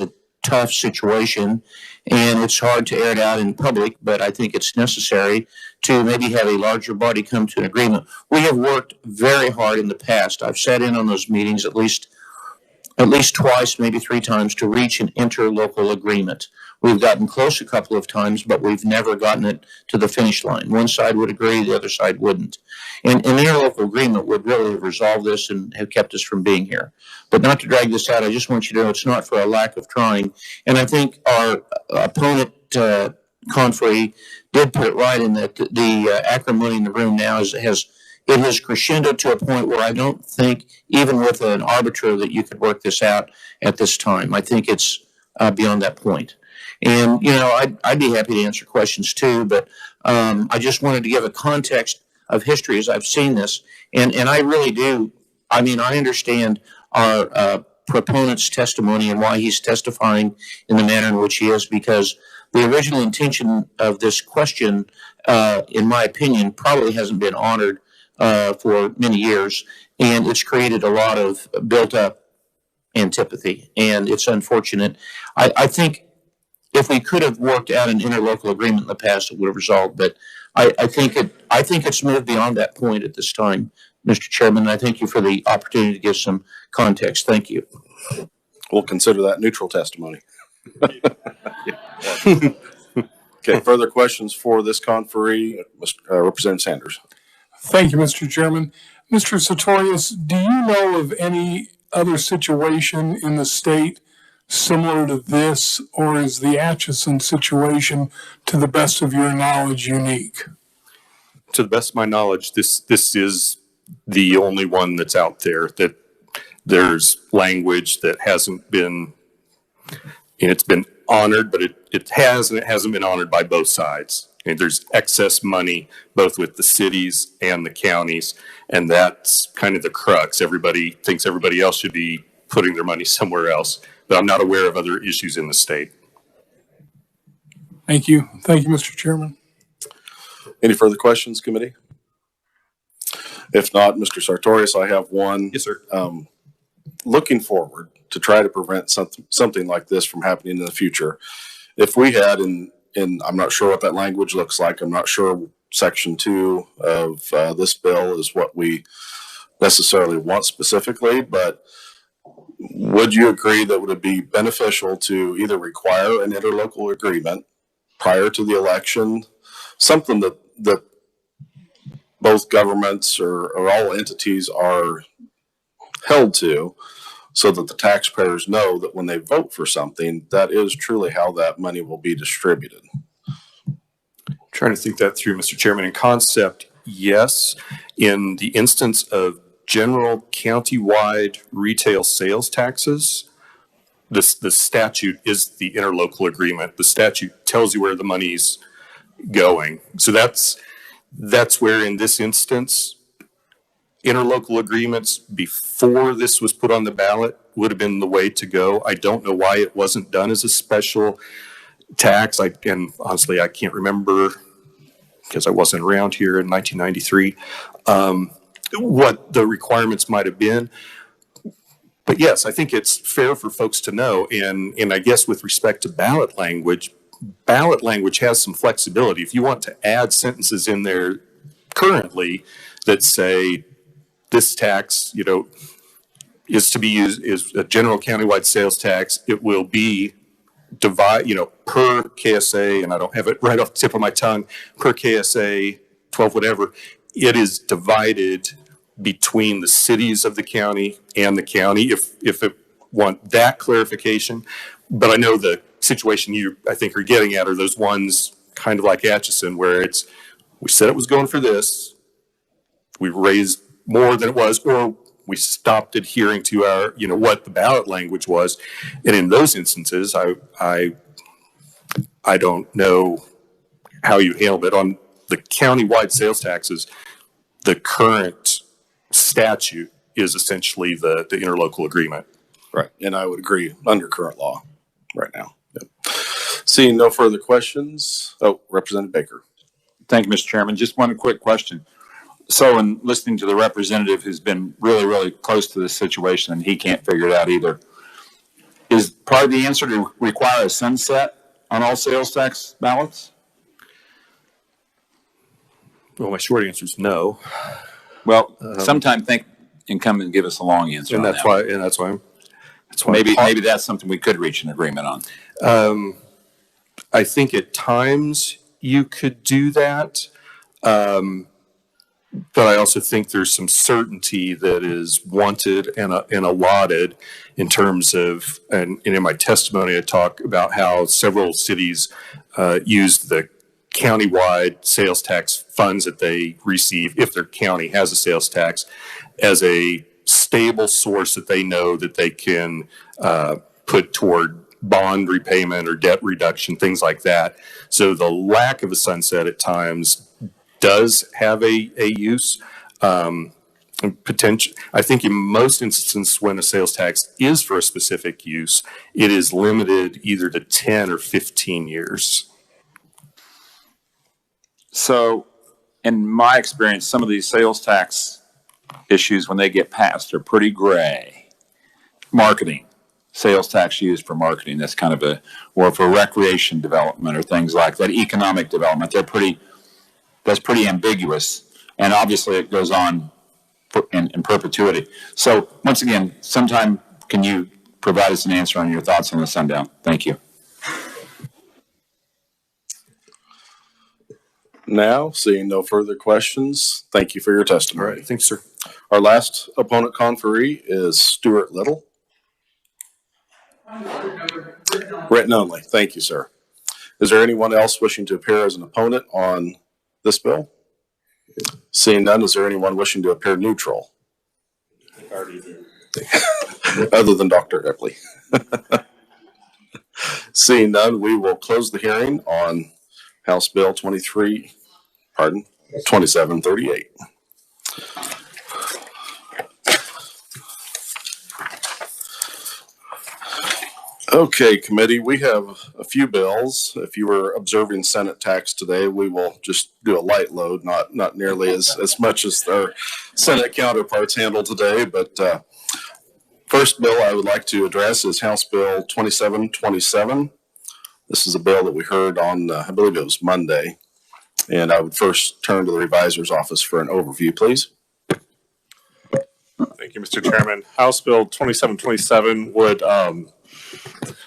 a tough situation, and it's hard to air it out in public, but I think it's necessary to maybe have a larger body come to an agreement. We have worked very hard in the past. I've sat in on those meetings at least twice, maybe 3 times, to reach an interlocal agreement. We've gotten close a couple of times, but we've never gotten it to the finish line. One side would agree, the other side wouldn't. And an interlocal agreement would really have resolved this and have kept us from being here. But not to drag this out, I just want you to know it's not for a lack of trying. And I think our opponent, Confrey, did put it right in that the acrimony in the room now has it has crescendoed to a point where I don't think even with an arbiter that you could work this out at this time. I think it's beyond that point. And, you know, I'd be happy to answer questions too, but I just wanted to give a context of history as I've seen this. And I really do. I mean, I understand our proponent's testimony and why he's testifying in the manner in which he is, because the original intention of this question, in my opinion, probably hasn't been honored for many years. And it's created a lot of built up antipathy. And it's unfortunate. I think if we could have worked out an interlocal agreement in the past, it would have resolved. But I think it's moved beyond that point at this time, Mr. Chairman. And I thank you for the opportunity to give some context. Thank you. We'll consider that neutral testimony. Okay, further questions for this conferee, Representative Sanders. Thank you, Mr. Chairman. Mr. Sartorius, do you know of any other situation in the state similar to this, or is the Atchison situation, to the best of your knowledge, unique? To the best of my knowledge, this is the only one that's out there that there's language that hasn't been, it's been honored, but it hasn't been honored by both sides. And there's excess money both with the cities and the counties, and that's kind of the crux. Everybody thinks everybody else should be putting their money somewhere else, but I'm not aware of other issues in the state. Thank you. Thank you, Mr. Chairman. Any further questions, committee? If not, Mr. Sartorius, I have one. Yes, sir. Looking forward to try to prevent something like this from happening in the future. If we had, and I'm not sure what that language looks like, I'm not sure Section 2 of this bill is what we necessarily want specifically, but would you agree that would it be beneficial to either require an interlocal agreement prior to the election, something that both governments or all entities are held to, so that the taxpayers know that when they vote for something, that is truly how that money will be distributed? Trying to think that through, Mr. Chairman. In concept, yes. In the instance of general countywide retail sales taxes, the statute is the interlocal agreement. The statute tells you where the money's going. So that's where, in this instance, interlocal agreements before this was put on the ballot would have been the way to go. I don't know why it wasn't done as a special tax. And honestly, I can't remember, because I wasn't around here in 1993, what the requirements might have been. But yes, I think it's fair for folks to know. And I guess with respect to ballot language has some flexibility. If you want to add sentences in there currently that say this tax, is to be used, is a general countywide sales tax, it will be per KSA, and I don't have it right off the tip of my tongue, per KSA 12 whatever, it is divided between the cities of the county and the county, if it want that clarification. But I know the situation you, I think, are getting at are those ones kind of like Atchison, where we said it was going for this, we raised more than it was, or we stopped adhering to our, what the ballot language was. And in those instances, I don't know how you handle it. On the countywide sales taxes, the current statute is essentially the interlocal agreement. Right. And I would agree under current law right now. Yep. Seeing no further questions. Oh, Representative Baker. Thank you, Mr. Chairman. Just one quick question. So in listening to the representative who's been really, really close to this situation and he can't figure it out either, is part of the answer to require a sunset on all sales tax ballots? Well, my short answer is no. Well, sometime think and come and give us a long answer. And that's why maybe that's something we could reach an agreement on. I think at times you could do that. But I also think there's some certainty that is wanted and allotted in terms of, and in my testimony, I talk about how several cities used the countywide sales tax funds that they receive, if their county has a sales tax, as a stable source that they know that they can put toward bond repayment or debt reduction, things like that. So the lack of a sunset at times does have a use. Potential. I think in most instances when a sales tax is for a specific use, it is limited either to 10 or 15 years. So, in my experience, some of these sales tax issues, when they get passed, are pretty gray. Marketing, sales tax used for marketing, that's kind of or for recreation development or things like that, economic development, that's pretty ambiguous. And obviously it goes on in perpetuity. So once again, sometime can you provide us an answer on your thoughts on the sundown? Thank you. Now, seeing no further questions, thank you for your testimony. All right, thanks, sir. Our last opponent conferee is Stuart Little. Written only. Thank you, sir. Is there anyone else wishing to appear as an opponent on this bill? Seeing none, is there anyone wishing to appear neutral? Other than Dr. Epley. Seeing none, we will close the hearing on House Bill 2738. Okay, committee, we have a few bills. If you were observing Senate tax today, we will just do a light load, not nearly as much as our Senate counterparts handle today. But first bill I would like to address is House Bill 2727. This is a bill that we heard on, I believe it was Monday. And I would first turn to the revisor's office for an overview, please. Thank you, Mr. Chairman. House Bill 2727 would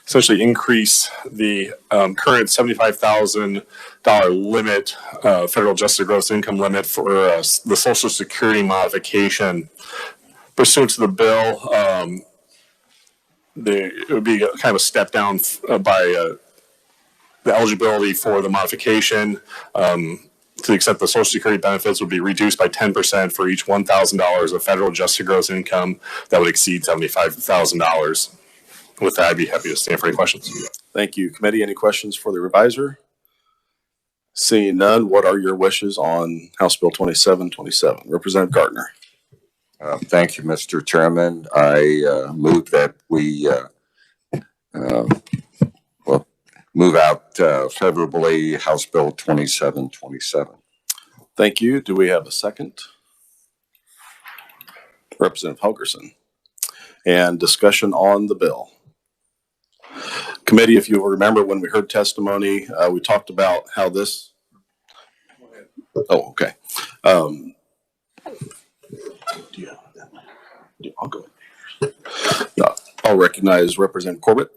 essentially increase the current $75,000 limit, federal adjusted gross income limit for the Social Security modification. Pursuant to the bill, it would be kind of a step down by the eligibility for the modification to the extent the Social Security benefits would be reduced by 10% for each $1,000 of federal adjusted gross income that would exceed $75,000. With that, I'd be happy to stand for any questions. Thank you. Committee, any questions for the revisor? Seeing none, what are your wishes on House Bill 2727? Representative Gardner. Thank you, Mr. Chairman. I move that we move out favorably House Bill 2727. Thank you. Do we have a second? Representative Helgerson. And discussion on the bill. Committee, if you will remember when we heard testimony, we talked about how this. Oh, okay. I'll go ahead. I'll recognize Representative Corbett.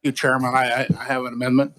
You, Chairman, I have an amendment.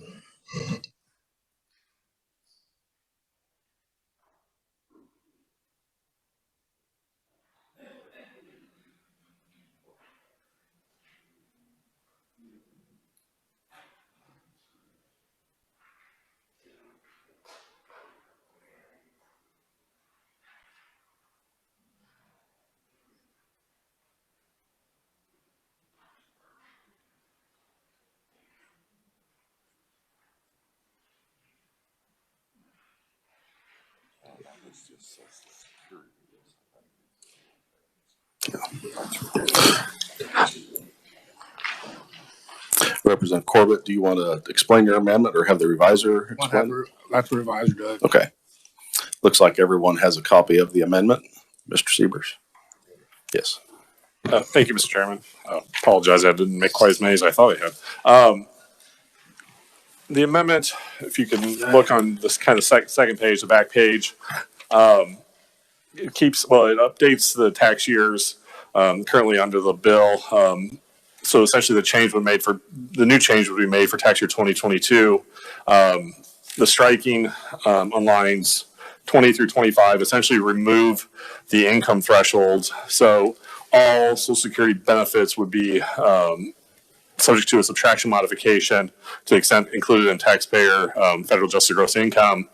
Representative Corbett, do you want to explain your amendment or have the revisor explain? Let the revisor do it. Okay. Looks like everyone has a copy of the amendment. Mr. Siebers. Yes. Thank you, Mr. Chairman. Apologize, I didn't make quite as many as I thought I had. The amendment, if you can look on this kind of second page, the back page, it updates the tax years currently under the bill. So essentially the new change would be made for tax year 2022. The striking on lines 20 through 25 essentially remove the income thresholds. So all Social Security benefits would be subject to a subtraction modification to the extent included in taxpayer federal adjusted gross income.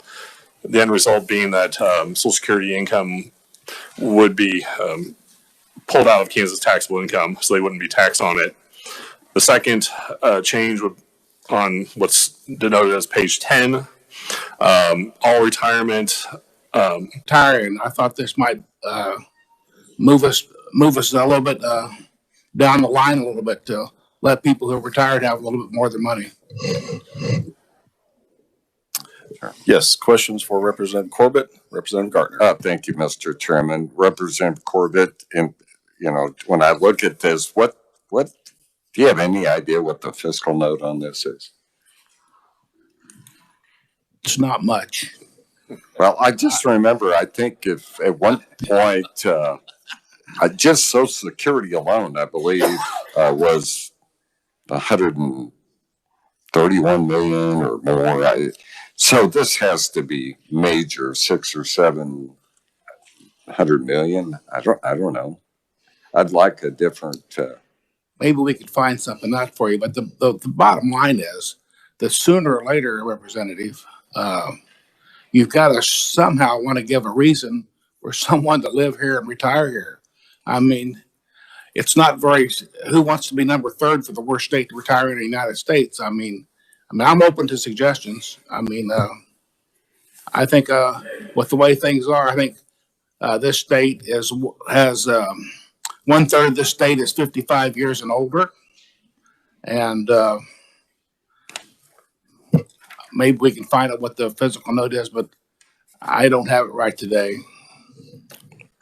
The end result being that Social Security income would be pulled out of Kansas taxable income, so they wouldn't be taxed on it. The second change would on what's denoted as page 10, all retirement. Tiring. I thought this might move us a little bit down the line a little bit to let people who are retired have a little bit more of their money. Yes, questions for Representative Corbett, Representative Gardner. Thank you, Mr. Chairman. Representative Corbett, and when I look at this, what do you have any idea what the fiscal note on this is? It's not much. Well, I just remember, I think if at one point, just Social Security alone, I believe, was 131 million or more. So this has to be major, 600 or 700 million. I don't know. I'd like a different. Maybe we could find something that for you, but the bottom line is that sooner or later, Representative, you've got to somehow want to give a reason for someone to live here and retire here. I mean, it's not very, who wants to be number third for the worst state to retire in the United States? I mean, I'm open to suggestions. I mean, I think with the way things are, I think this state has 1/3 of this state is 55 years and older. And maybe we can find out what the physical note is, but I don't have it right today.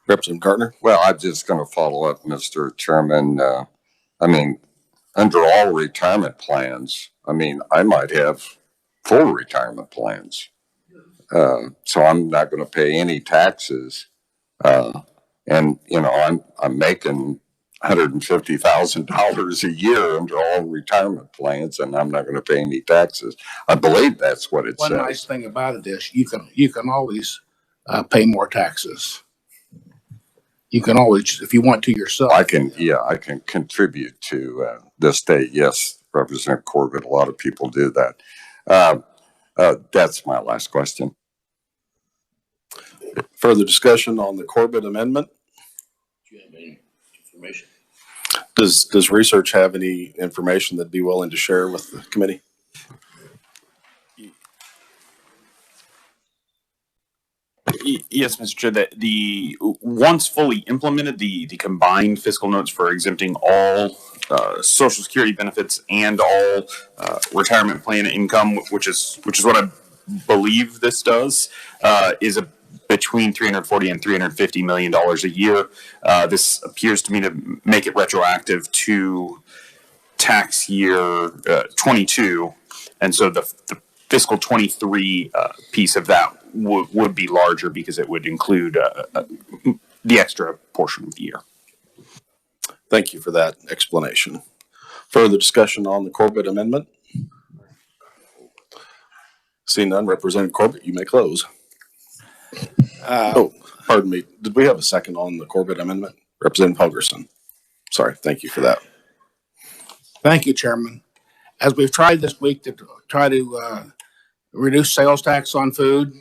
Representative Gardner. Well, I'm just going to follow up, Mr. Chairman. I mean, under all retirement plans, I mean, I might have full retirement plans. So I'm not going to pay any taxes. And, I'm making $150,000 a year under all retirement plans, and I'm not going to pay any taxes. I believe that's what it says. One nice thing about it is you can always pay more taxes. You can always, if you want to yourself. I can contribute to the state. Yes, Representative Corbett, a lot of people do that. That's my last question. Further discussion on the Corbett Amendment? Do you have any information? Does research have any information that'd be willing to share with the committee? Yes, Mr. Chair, the once fully implemented, the combined fiscal notes for exempting all Social Security benefits and all retirement plan income, which is what I believe this does, is between $340 and $350 million a year. This appears to me to make it retroactive to tax year 22, and so the fiscal 23 piece of that would be larger because it would include the extra portion of the year. Thank you for that explanation. Further discussion on the Corbett Amendment? Seeing none, Representative Corbett, you may close. Pardon me. Did we have a second on the Corbett Amendment? Representative Helgerson. Sorry. Thank you for that. Thank you, Chairman. As we've tried this week to try to reduce sales tax on food,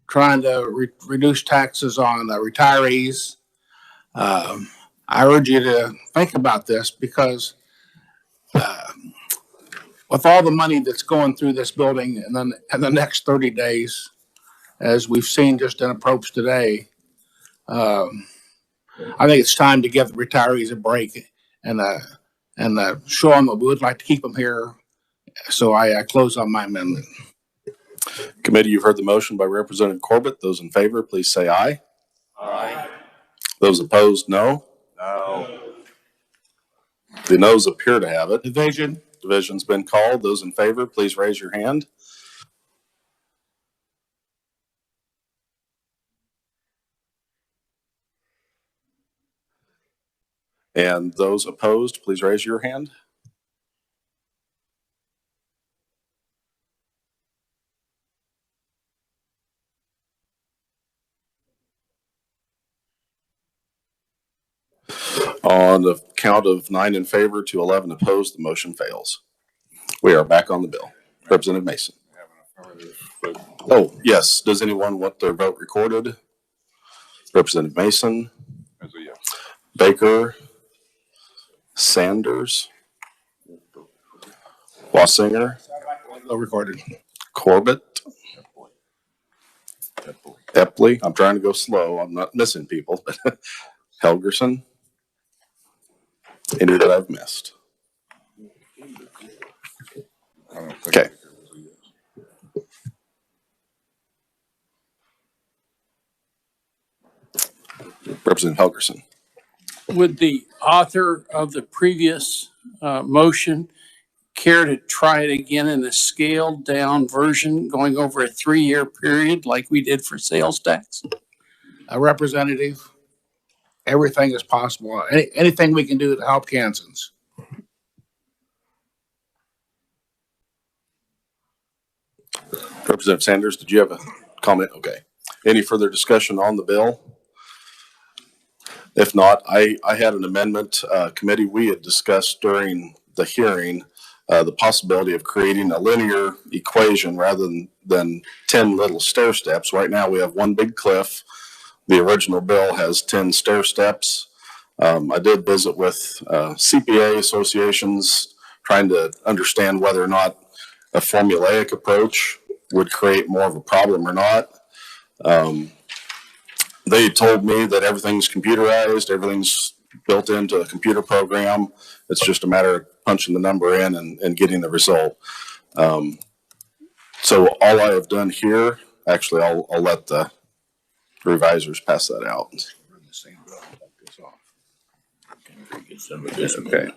trying to reduce taxes on retirees, I urge you to think about this because with all the money that's going through this building and then in the next 30 days, as we've seen just in approach today, I think it's time to give the retirees a break and show them that we would like to keep them here. So I close on my amendment. Committee, you've heard the motion by Representative Corbett. Those in favor, please say aye. Aye. Those opposed, no. No. The noes appear to have it. Division. Division's been called. Those in favor, please raise your hand. And those opposed, please raise your hand. On the count of 9 in favor to 11 opposed, the motion fails. We are back on the bill. Representative Mason. Oh, yes. Does anyone want their vote recorded? Representative Mason. Baker. Sanders. Wassinger. Recorded. Corbett. Epley. I'm trying to go slow. I'm not missing people. Helgerson. Any that I've missed? Okay. Representative Helgerson. Would the author of the previous motion care to try it again in a scaled down version going over a 3-year period like we did for sales tax? A representative, everything is possible. Anything we can do to help Kansans. Representative Sanders, did you have a comment? Okay. Any further discussion on the bill? If not, I had an amendment committee. We had discussed during the hearing the possibility of creating a linear equation rather than 10 little stair steps. Right now we have one big cliff. The original bill has 10 stair steps. I did visit with CPA associations trying to understand whether or not a formulaic approach would create more of a problem or not. They told me that everything's computerized, everything's built into a computer program. It's just a matter of punching the number in and getting the result. So all I have done here, actually, I'll let the revisers pass that out. Okay.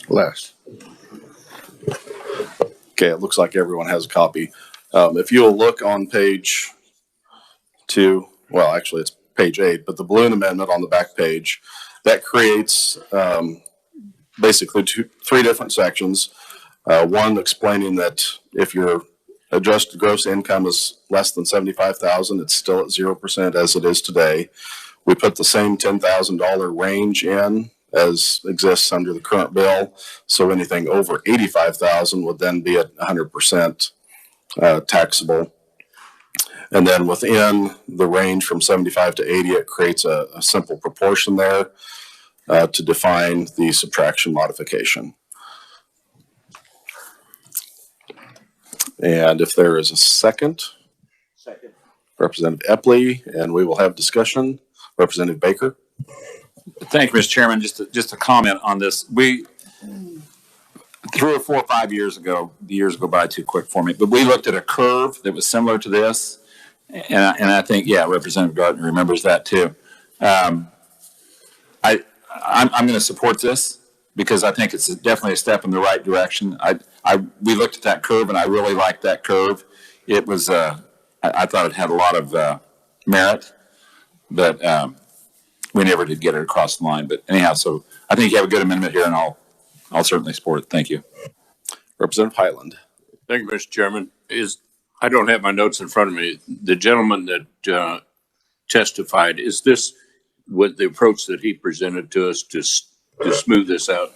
Less. Okay, it looks like everyone has a copy. If you'll look on page 2, well, actually it's page 8, but the balloon amendment on the back page, that creates basically 3 different sections. One explaining that if your adjusted gross income is less than $75,000, it's still at 0% as it is today. We put the same $10,000 range in as exists under the current bill. So anything over $85,000 would then be at 100% taxable. And then within the range from 75 to 80, it creates a simple proportion there to define the subtraction modification. And if there is a second. Second. Representative Epley, and we will have discussion. Representative Baker. Thank you, Mr. Chairman. Just a comment on this. We 3 or 4 or 5 years ago, the years go by too quick for me, but we looked at a curve that was similar to this. And I think, yeah, Representative Gardner remembers that too. I'm going to support this because I think it's definitely a step in the right direction. We looked at that curve and I really liked that curve. It was, I thought it had a lot of merit, but we never did get it across the line. But anyhow, so I think you have a good amendment here and I'll certainly support it. Thank you. Representative Highland. Thank you, Mr. Chairman. I don't have my notes in front of me. The gentleman that testified, is this what the approach that he presented to us to smooth this out?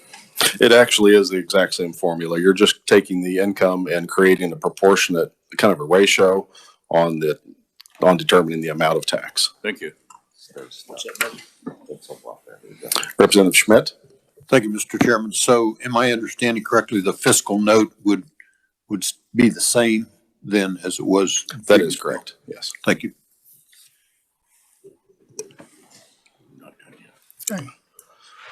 It actually is the exact same formula. You're just taking the income and creating a proportionate kind of a ratio on determining the amount of tax. Thank you. Representative Schmidt. Thank you, Mr. Chairman. So am I understanding correctly, the fiscal note would be the same then as it was? That is correct. Yes. Thank you. Okay.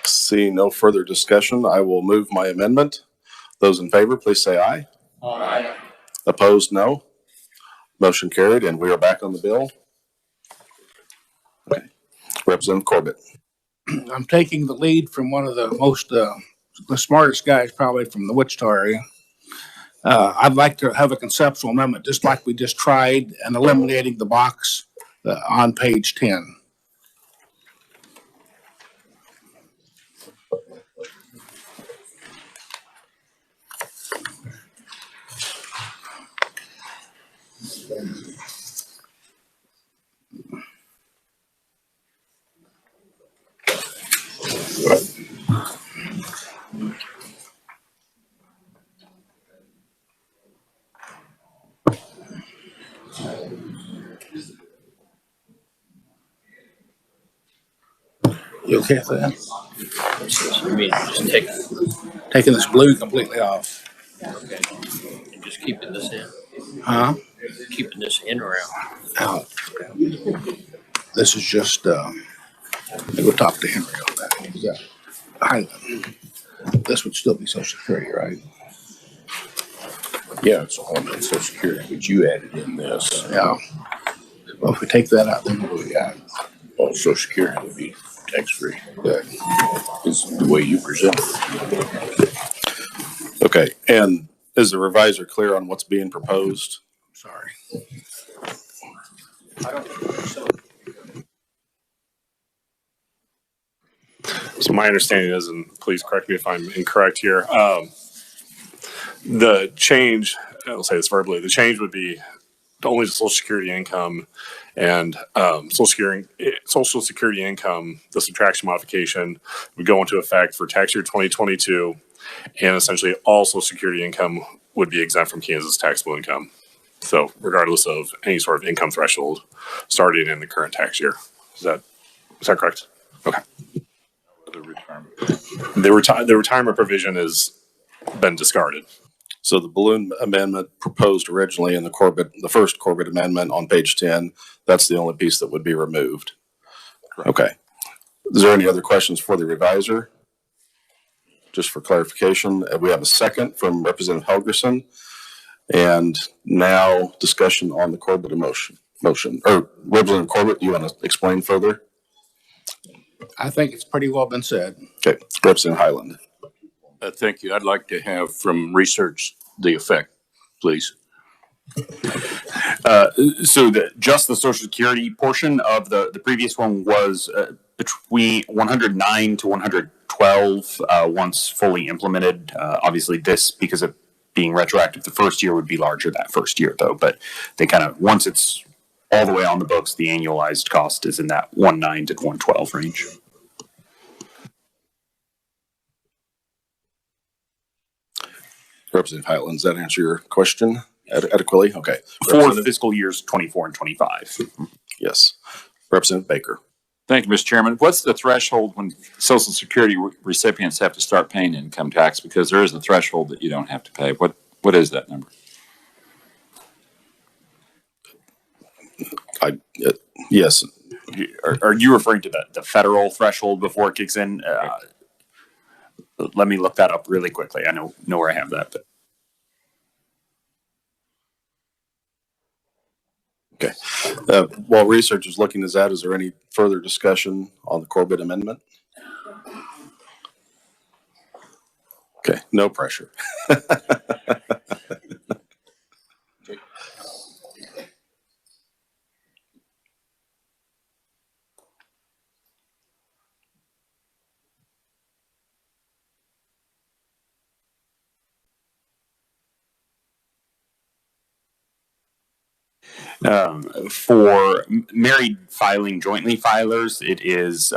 See no further discussion. I will move my amendment. Those in favor, please say aye. Aye. Opposed, no. Motion carried, and we are back on the bill. Okay. Representative Corbett. I'm taking the lead from one of the most, the smartest guys probably from the Wichita area. I'd like to have a conceptual amendment, just like we just tried, and eliminating the box on page 10. You okay with that? I mean, just taking this blue completely off. Okay. And just keeping this in. Huh? Keeping this in or out. Out. This is just, let me go talk to Henry on that. Is that Highland? This would still be Social Security, right? Yeah, it's all on Social Security, but you added in this. Yeah. Well, if we take that out, then what do we got? Well, Social Security would be tax-free. Good. Is the way you present it. Okay, and is the revisor clear on what's being proposed? Sorry. So my understanding is, and please correct me if I'm incorrect here, the change, I'll say this verbally, the change would be only the Social Security income and Social Security income, the subtraction modification would go into effect for tax year 2022, and essentially all Social Security income would be exempt from Kansas taxable income. So regardless of any sort of income threshold starting in the current tax year. Is that correct? Okay. The retirement provision has been discarded. So the balloon amendment proposed originally in the first Corbett Amendment on page 10, that's the only piece that would be removed. Okay. Is there any other questions for the revisor? Just for clarification, we have a second from Representative Helgerson. And now discussion on the Corbett motion. Or Representative Corbett, do you want to explain further? I think it's pretty well been said. Okay, Representative Highland. Thank you. I'd like to have from research the effect, please. So just the Social Security portion of the previous one was between 109 to 112 once fully implemented. Obviously, this, because of being retroactive, the first year would be larger that first year, though. But they kind of, once it's all the way on the books, the annualized cost is in that 109 to 112 range. Representative Highland, does that answer your question adequately? Okay. For fiscal years 24 and 25. Yes. Representative Baker. Thank you, Mr. Chairman. What's the threshold when Social Security recipients have to start paying income tax? Because there is a threshold that you don't have to pay. What is that number? Yes. Are you referring to the federal threshold before it kicks in? Let me look that up really quickly. I know where I have that. But. Okay. While research is looking at that, is there any further discussion on the Corbett Amendment? Okay, no pressure. For married filing jointly filers, it is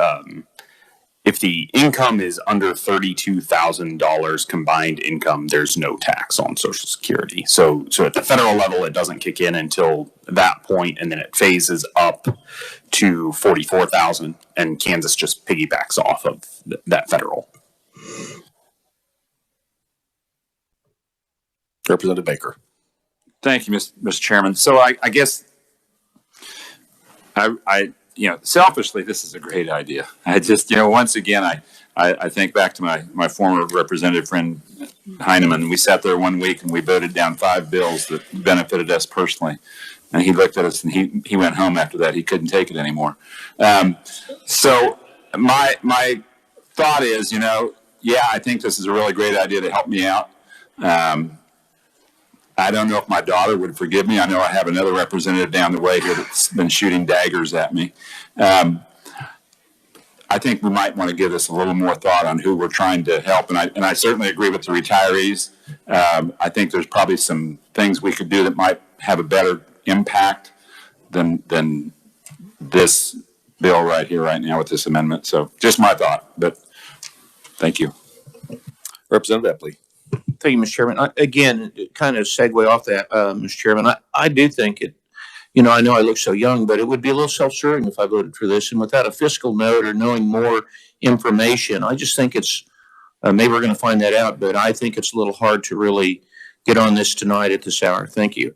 if the income is under $32,000 combined income, there's no tax on Social Security. So at the federal level, it doesn't kick in until that point, and then it phases up to $44,000, and Kansas just piggybacks off of that federal. Representative Baker. Thank you, Mr. Chairman. So I guess I selfishly, this is a great idea. I just, once again, I think back to my former representative friend Heineman. We sat there one week and we voted down 5 bills that benefited us personally. And he looked at us and he went home after that. He couldn't take it anymore. So my thought is, I think this is a really great idea to help me out. I don't know if my daughter would forgive me. I know I have another representative down the way here that's been shooting daggers at me. I think we might want to give this a little more thought on who we're trying to help. And I certainly agree with the retirees. I think there's probably some things we could do that might have a better impact than this bill right here, right now with this amendment. So just my thought, but thank you. Representative Epley. Thank you, Mr. Chairman. Again, kind of segue off that, Mr. Chairman, I do think it, you know I look so young, but it would be a little self-serving if I voted for this. And without a fiscal note or knowing more information, I just think it's, maybe we're going to find that out, but I think it's a little hard to really get on this tonight at this hour. Thank you.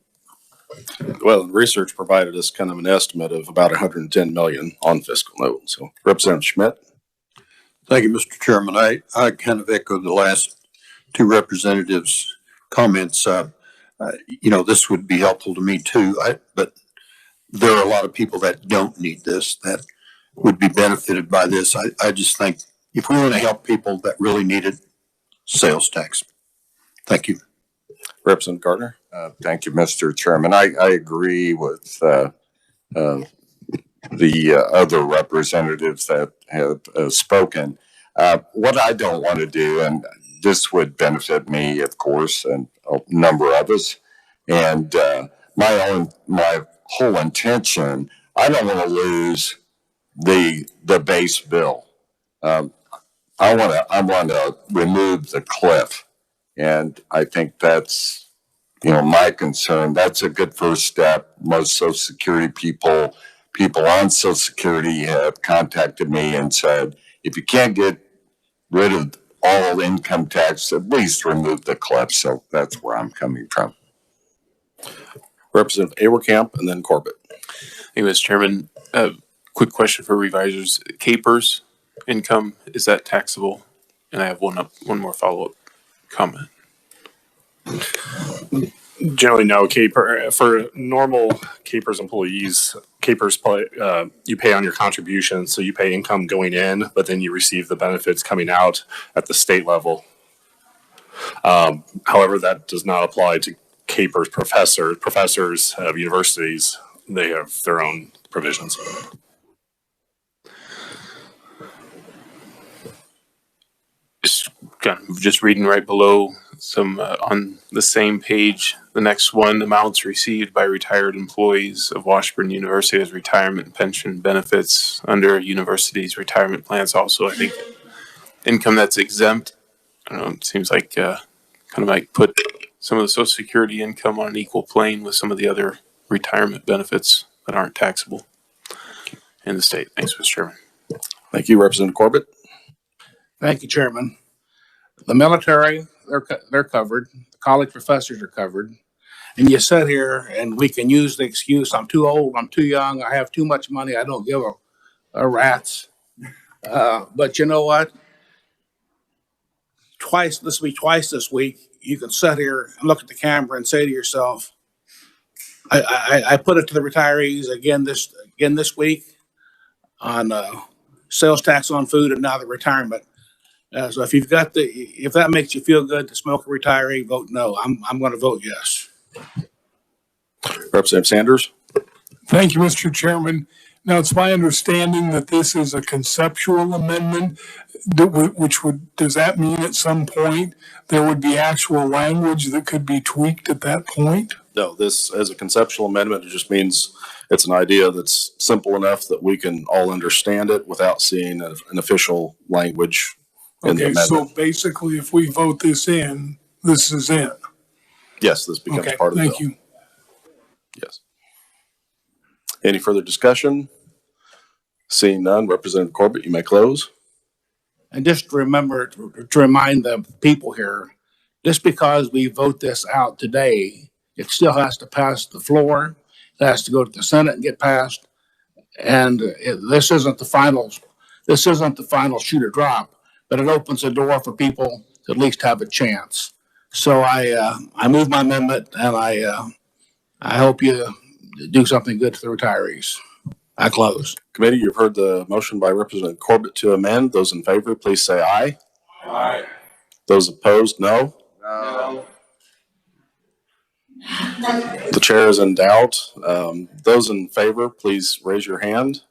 Well, research provided us kind of an estimate of about 110 million on fiscal note. So Representative Schmidt. Thank you, Mr. Chairman. I kind of echo the last two representatives' comments. This would be helpful to me too, but there are a lot of people that don't need this, that would be benefited by this. I just think if we want to help people that really need it, sales tax. Thank you. Representative Gardner. Thank you, Mr. Chairman. I agree with the other representatives that have spoken. What I don't want to do, and this would benefit me, of course, and a number of us, and my whole intention, I don't want to lose the base bill. I want to remove the cliff, and I think that's my concern. That's a good first step. Most Social Security people on Social Security have contacted me and said, if you can't get rid of all income tax, at least remove the cliff. So that's where I'm coming from. Representative Awerkamp and then Corbett. Hey, Mr. Chairman, quick question for revisers. Capers income, is that taxable? And I have one more follow-up comment. Generally, no. For normal Capers employees, Capers you pay on your contribution, so you pay income going in, but then you receive the benefits coming out at the state level. However, that does not apply to Capers professors of universities. They have their own provisions. Just reading right below some on the same page, the next one, amounts received by retired employees of Washburn University as retirement pension benefits under university's retirement plans. Also, I think income that's exempt. I don't know, it seems like kind of like put some of the Social Security income on an equal plane with some of the other retirement benefits that aren't taxable in the state. Thanks, Mr. Chairman. Thank you, Representative Corbett. Thank you, Chairman. The military, they're covered. The college professors are covered. And you sit here and we can use the excuse, I'm too old, I'm too young, I have too much money, I don't give a rat's. But you know what? This week, you can sit here and look at the camera and say to yourself, I put it to the retirees again this week on sales tax on food and now the retirement. So if that makes you feel good to smoke a retiree, vote no. I'm going to vote yes. Representative Sanders. Thank you, Mr. Chairman. Now, it's my understanding that this is a conceptual amendment, does that mean at some point there would be actual language that could be tweaked at that point? No, this as a conceptual amendment, it just means it's an idea that's simple enough that we can all understand it without seeing an official language in the amendment. So basically, if we vote this in, this is in. Yes, this becomes part of the bill. Thank you. Yes. Any further discussion? Seeing none, Representative Corbett, you may close. And just remember to remind the people here, just because we vote this out today, it still has to pass the floor. It has to go to the Senate and get passed. And this isn't the final shoot or drop, but it opens the door for people to at least have a chance. So I move my amendment, and I hope you do something good for the retirees. I close. Committee, you've heard the motion by Representative Corbett to amend. Those in favor, please say aye. Aye. Those opposed, no. No. The chair is in doubt. Those in favor, please raise your hand.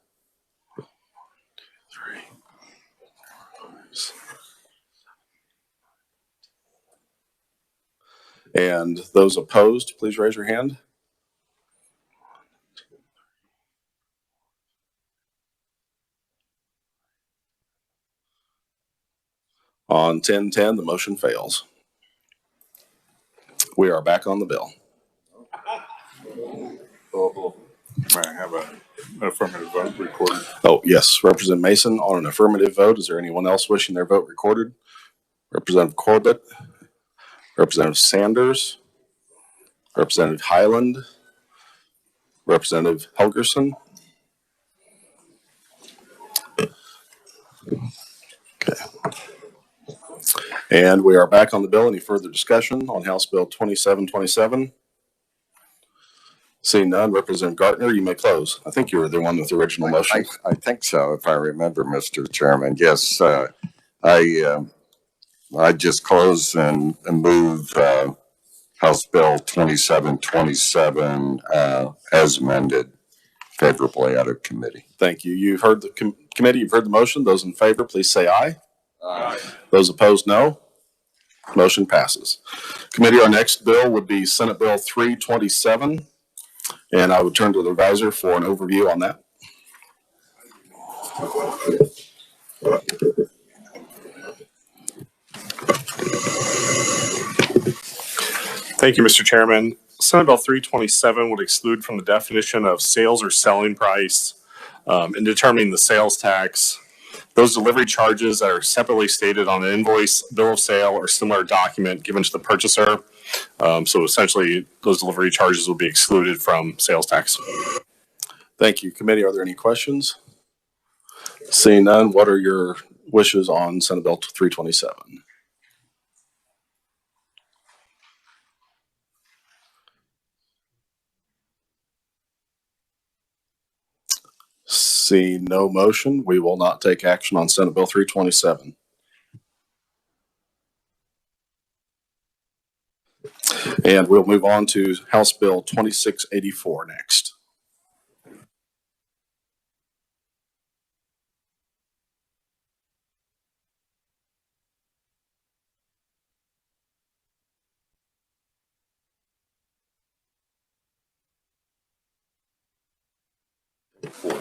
And those opposed, please raise your hand. On 1010, the motion fails. We are back on the bill. May I have an affirmative vote recorded? Oh, yes. Representative Mason on an affirmative vote. Is there anyone else wishing their vote recorded? Representative Corbett, Representative Sanders, Representative Highland, Representative Helgerson. Okay. And we are back on the bill. Any further discussion on House Bill 2727? Seeing none, Representative Gartner, you may close. I think you were the one with the original motion. I think so, if I remember, Mr. Chairman. Yes, I just close and move House Bill 2727 as amended favorably out of committee. Thank you. You've heard the committee, you've heard the motion. Those in favor, please say aye. Aye. Those opposed, no. Motion passes. Committee, our next bill would be Senate Bill 327. And I would turn to the advisor for an overview on that. Thank you, Mr. Chairman. Senate Bill 327 would exclude from the definition of sales or selling price in determining the sales tax those delivery charges that are separately stated on an invoice, bill of sale, or similar document given to the purchaser. So essentially, those delivery charges will be excluded from sales tax. Thank you. Committee, are there any questions? Seeing none, what are your wishes on Senate Bill 327? See no motion, we will not take action on Senate Bill 327. And we'll move on to House Bill 2684 next.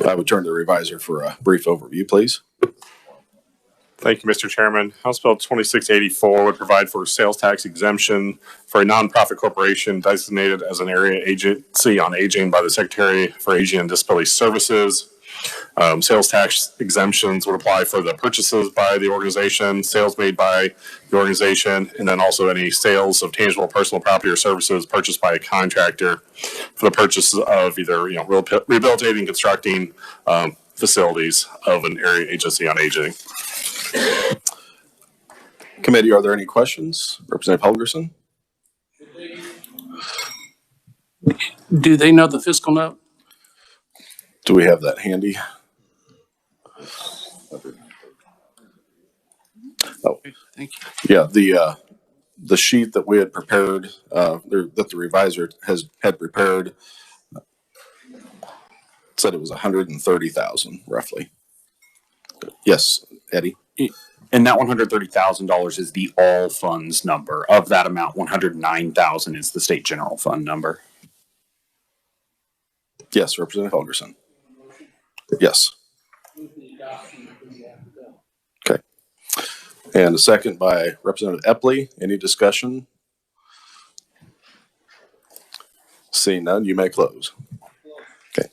I would turn to the revisor for a brief overview, please. Thank you, Mr. Chairman. House Bill 2684 would provide for sales tax exemption for a nonprofit corporation designated as an area agency on aging by the Secretary for Aging and Disability Services. Sales tax exemptions would apply for the purchases by the organization, sales made by the organization, and then also any sales of tangible personal property or services purchased by a contractor for the purchase of either rehabilitating, constructing facilities of an area agency on aging. Committee, are there any questions? Representative Helgerson? Do they know the fiscal note? Do we have that handy? Oh, thank you. Yeah, the sheet that we had prepared, that the revisor had prepared, said it was 130,000 roughly. Yes, Eddie. And that $130,000 is the all funds number. Of that amount, 109,000 is the state general fund number. Yes, Representative Helgerson. Yes. Okay. And a second by Representative Epley. Any discussion? Seeing none, you may close. Okay.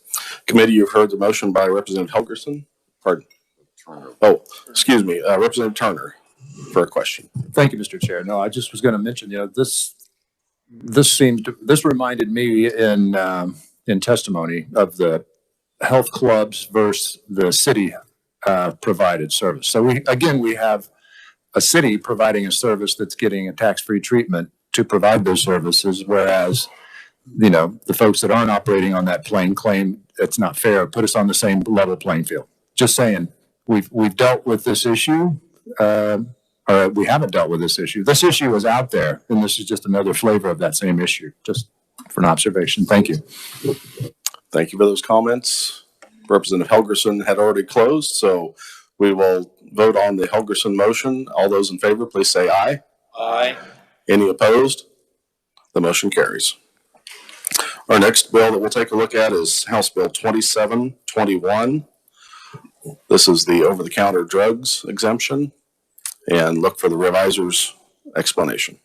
Committee, you've heard the motion by Representative Helgerson. Pardon. Oh, excuse me, Representative Turner for a question. Thank you, Mr. Chair. No, I just was going to mention, this reminded me in testimony of the health clubs versus the city provided service. So we have a city providing a service that's getting a tax-free treatment to provide those services, whereas the folks that aren't operating on that plane claim it's not fair. Put us on the same level playing field. Just saying. We've dealt with this issue, or we haven't dealt with this issue. This issue is out there, and this is just another flavor of that same issue, just for an observation. Thank you. Thank you for those comments. Representative Helgerson had already closed, so we will vote on the Helgerson motion. All those in favor, please say aye. Aye. Any opposed? The motion carries. Our next bill that we'll take a look at is House Bill 2721. This is the over-the-counter drugs exemption. and look for the reviser's explanation.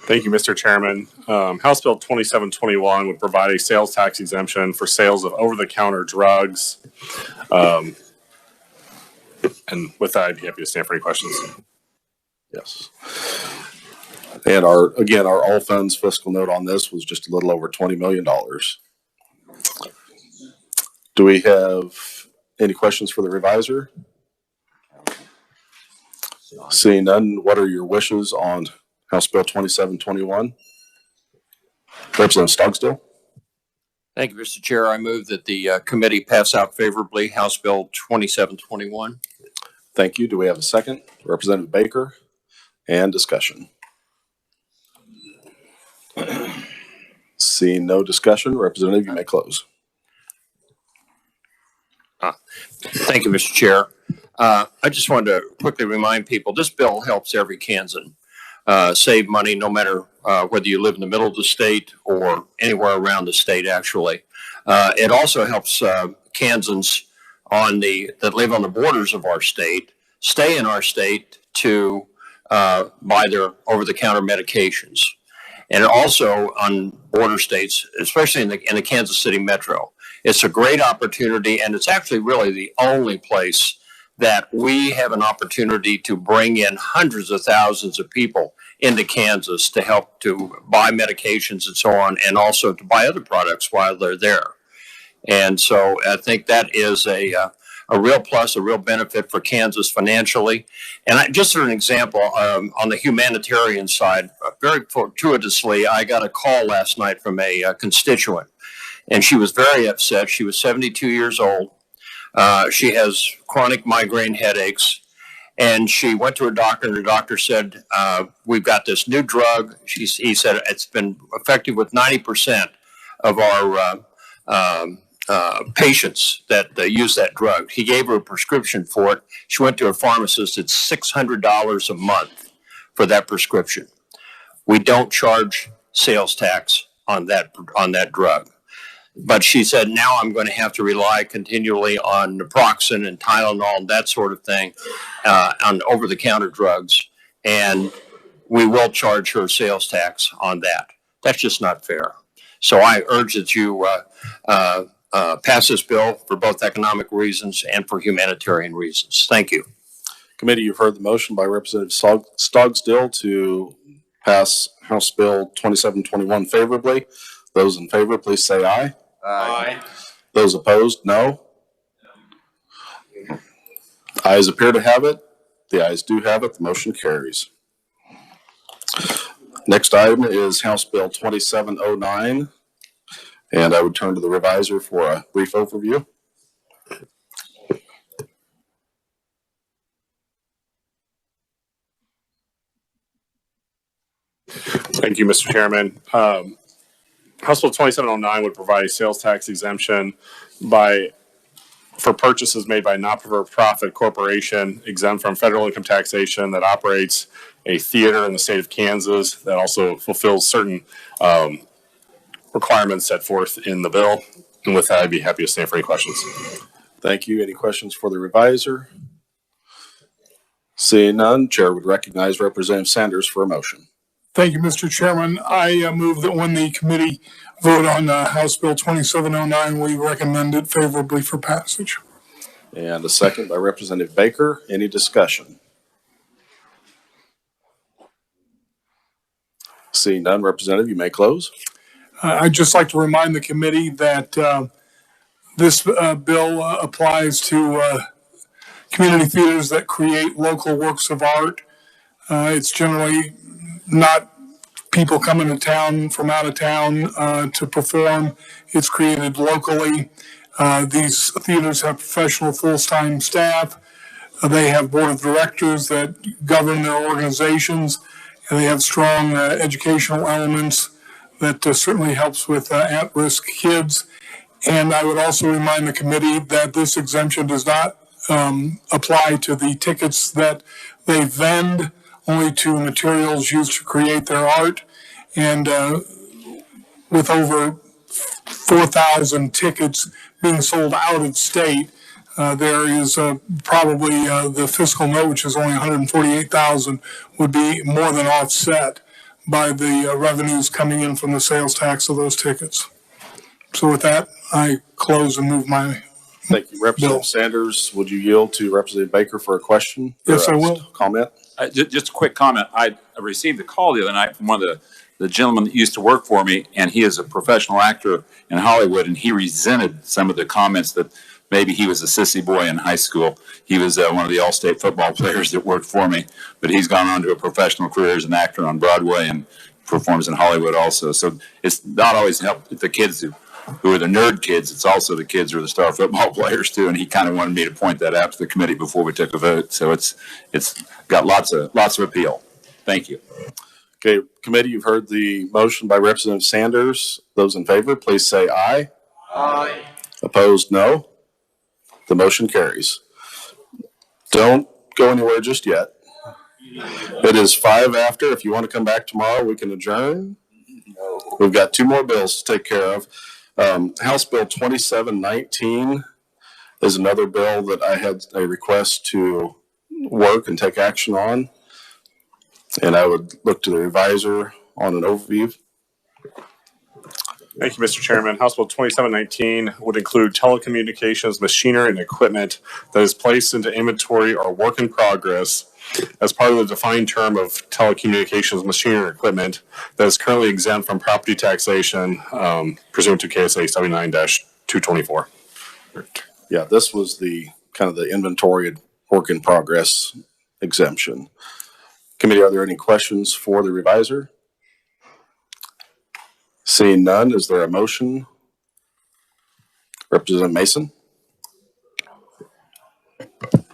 Thank you, Mr. Chairman. House Bill 2721 would provide a sales tax exemption for sales of over-the-counter drugs. And with that, I'd be happy to stand for any questions. Yes. And our all funds fiscal note on this was just a little over $20 million. Do we have any questions for the reviser? Seeing none, what are your wishes on House Bill 2721? Representative Stogsdill. Thank you, Mr. Chair. I move that the committee pass out favorably House Bill 2721. Thank you. Do we have a second? Representative Baker, and discussion. Seeing no discussion, Representative, you may close. Thank you, Mr. Chair. I just wanted to quickly remind people, this bill helps every Kansan save money, no matter whether you live in the middle of the state or anywhere around the state, actually. It also helps Kansans that live on the borders of our state stay in our state to buy their over-the-counter medications. And also on border states, especially in the Kansas City metro. It's a great opportunity, and it's actually really the only place that we have an opportunity to bring in hundreds of thousands of people into Kansas to help to buy medications and so on, and also to buy other products while they're there. And so I think that is a real plus, a real benefit for Kansas financially. And just for an example, on the humanitarian side, very fortuitously, I got a call last night from a constituent, and she was very upset. She was 72 years old. She has chronic migraine headaches, and she went to her doctor, and her doctor said, we've got this new drug. He said it's been effective with 90% of our patients that use that drug. He gave her a prescription for it. She went to a pharmacist. It's $600 a month for that prescription. We don't charge sales tax on that drug. But she said, now I'm going to have to rely continually on naproxen and Tylenol and that sort of thing on over-the-counter drugs. And we will charge her sales tax on that. That's just not fair. So I urge that you pass this bill for both economic reasons and for humanitarian reasons. Thank you. Committee, you've heard the motion by Representative Stogsdill to pass House Bill 2721 favorably. Those in favor, please say aye. Aye. Those opposed, no. Ayes appear to have it. The ayes do have it. The motion carries. Next item is House Bill 2709, and I would turn to the reviser for a brief overview. Thank you, Mr. Chairman. House Bill 2709 would provide a sales tax exemption for purchases made by not-for-profit corporation exempt from federal income taxation that operates a theater in the state of Kansas that also fulfills certain requirements set forth in the bill. And with that, I'd be happy to stand for any questions. Thank you. Any questions for the reviser? Seeing none, Chair would recognize Representative Sanders for a motion. Thank you, Mr. Chairman. I move that when the committee vote on House Bill 2709, we recommend it favorably for passage. And a second by Representative Baker. Any discussion? Seeing none, Representative, you may close. I'd just like to remind the committee that this bill applies to community theaters that create local works of art. It's generally not people coming to town from out of town to perform. It's created locally. These theaters have professional full-time staff. They have board of directors that govern their organizations, and they have strong educational elements that certainly helps with at-risk kids. And I would also remind the committee that this exemption does not apply to the tickets that they vend, only to materials used to create their art. And with over 4,000 tickets being sold out of state, there is probably the fiscal note, which is only 148,000, would be more than offset by the revenues coming in from the sales tax of those tickets. So with that, I close and move my Thank you. Representative Sanders, would you yield to Representative Baker for a question? Yes, I will. Comment? Just a quick comment. I received a call the other night from one of the gentlemen that used to work for me, and he is a professional actor in Hollywood, and he resented some of the comments that maybe he was a sissy boy in high school. He was one of the all-state football players that worked for me, but he's gone on to a professional career as an actor on Broadway and performs in Hollywood also. So it's not always help the kids who are the nerd kids. It's also the kids who are the star football players too. And he kind of wanted me to point that out to the committee before we took a vote. So it's got lots of appeal. Thank you. Okay, committee, you've heard the motion by Representative Sanders. Those in favor, please say aye. Aye. Opposed, no. The motion carries. Don't go anywhere just yet. It is 5 after. If you want to come back tomorrow, we can adjourn. We've got 2 more bills to take care of. House Bill 2719 is another bill that I had a request to work and take action on. And I would look to the reviser on an overview. Thank you, Mr. Chairman. House Bill 2719 would include telecommunications machinery and equipment that is placed into inventory or work in progress as part of the defined term of telecommunications machinery or equipment that is currently exempt from property taxation pursuant to KSA 79-224. Yeah, this was the kind of the inventory and work in progress exemption. Committee, are there any questions for the reviser? Seeing none, is there a motion? Representative Mason?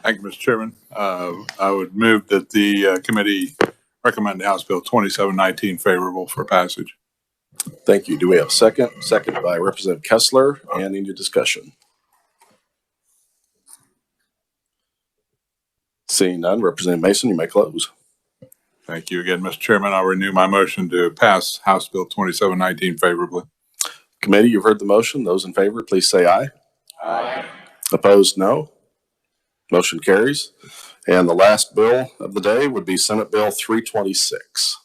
Thank you, Mr. Chairman. I would move that the committee recommend House Bill 2719 favorable for passage. Thank you. Do we have a second? Second by Representative Kessler. And any discussion? Seeing none, Representative Mason, you may close. Thank you again, Mr. Chairman. I'll renew my motion to pass House Bill 2719 favorably. Committee, you've heard the motion. Those in favor, please say aye. Aye. Opposed, no. Motion carries. And the last bill of the day would be Senate Bill 326.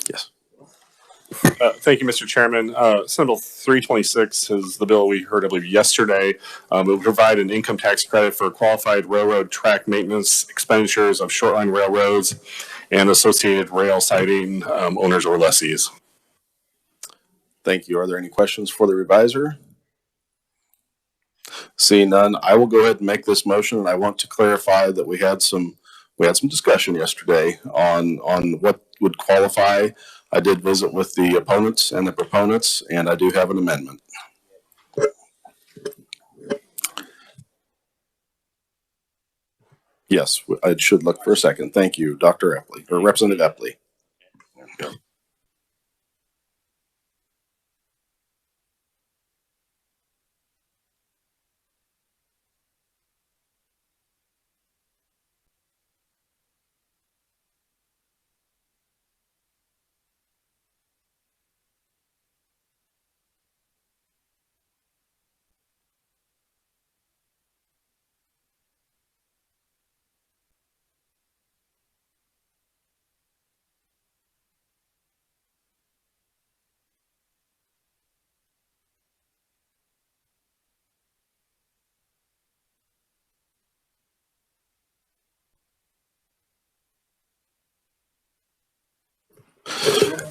Yes. Thank you, Mr. Chairman. Senate Bill 326 is the bill we heard, I believe, yesterday. It will provide an income tax credit for qualified railroad track maintenance expenditures of short-line railroads and associated rail siding owners or lessees. Thank you. Are there any questions for the reviser? Seeing none, I will go ahead and make this motion. And I want to clarify that we had some discussion yesterday on what would qualify. I did visit with the opponents and the proponents, and I do have an amendment. Yes, I should look for a second. Thank you, Dr. Epley, or Representative Epley.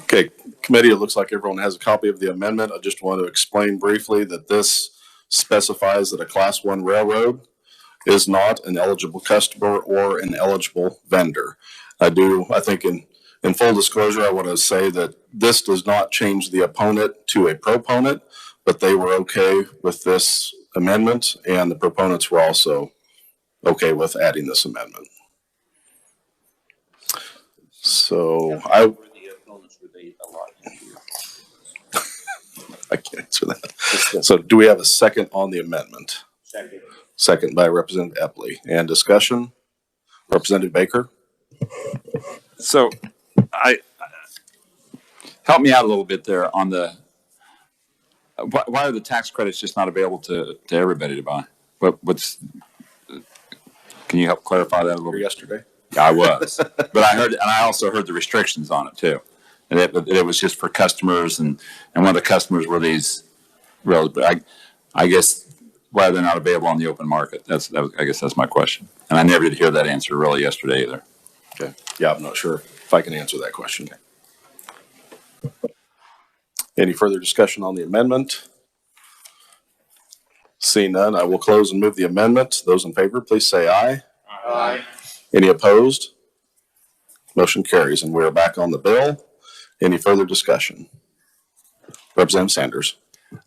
Okay, committee, it looks like everyone has a copy of the amendment. I just want to explain briefly that this specifies that a Class 1 railroad is not an eligible customer or an eligible vendor. I think in full disclosure, I want to say that this does not change the opponent to a proponent, but they were okay with this amendment, and the proponents were also okay with adding this amendment. So I can't answer that. So do we have a second on the amendment? Second. Second by Representative Epley. And discussion? Representative Baker? So help me out a little bit there on the Why are the tax credits just not available to everybody to buy? Can you help clarify that a little bit? Yesterday. Yeah, I was, but I also heard the restrictions on it too. And it was just for customers and one of the customers were these I guess why they're not available on the open market. I guess that's my question. And I never did hear that answer really yesterday either. Okay. Yeah, I'm not sure if I can answer that question. Any further discussion on the amendment? Seeing none, I will close and move the amendment. Those in favor, please say aye. Aye. Any opposed? Motion carries, and we're back on the bill. Any further discussion? Representative Sanders.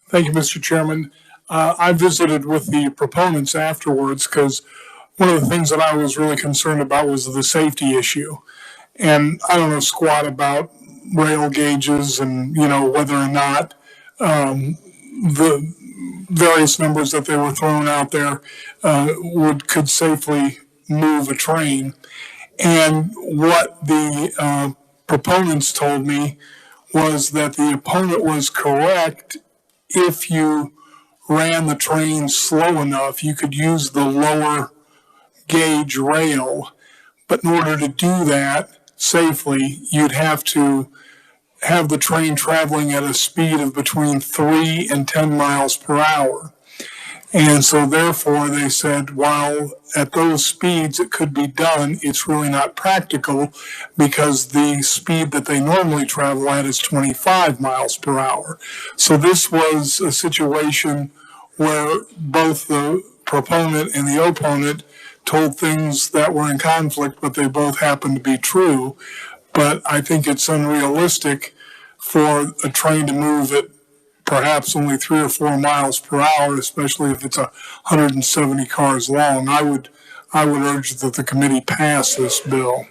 Thank you, Mr. Chairman. I visited with the proponents afterwards because one of the things that I was really concerned about was the safety issue. And I don't know squat about rail gauges and, whether or not the various numbers that they were throwing out there could safely move a train. And what the proponents told me was that the opponent was correct. If you ran the train slow enough, you could use the lower gauge rail. But in order to do that safely, you'd have to have the train traveling at a speed of between 3 and 10 miles per hour. And so therefore they said, while at those speeds it could be done, it's really not practical because the speed that they normally travel at is 25 miles per hour. So this was a situation where both the proponent and the opponent told things that were in conflict, but they both happened to be true. But I think it's unrealistic for a train to move at perhaps only 3 or 4 miles per hour, especially if it's 170 cars long. I would urge that the committee pass this bill.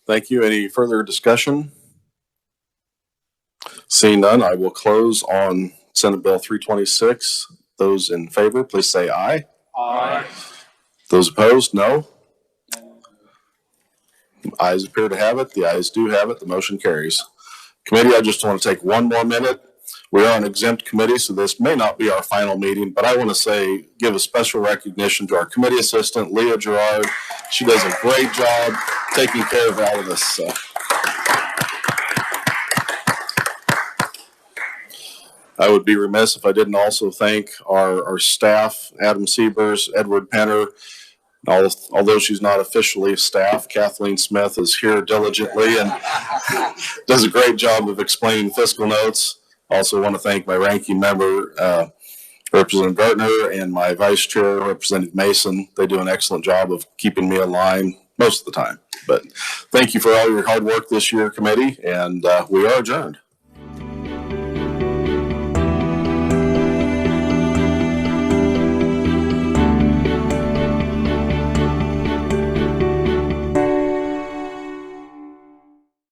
Thank you. Any further discussion? Seeing none, I will close on Senate Bill 326. Those in favor, please say aye. Aye. Those opposed, no. Ayes appear to have it. The ayes do have it. The motion carries. Committee, I just want to take one more minute. We are an exempt committee, so this may not be our final meeting, but I want to give a special recognition to our committee assistant, Leah Gerard. She does a great job taking care of all of this. I would be remiss if I didn't also thank our staff, Adam Siebers, Edward Penner. Although she's not officially staff, Kathleen Smith is here diligently and does a great job of explaining fiscal notes. Also want to thank my ranking member, Representative Gartner, and my vice chair, Representative Mason. They do an excellent job of keeping me in line most of the time. But thank you for all your hard work this year, committee, and we are adjourned.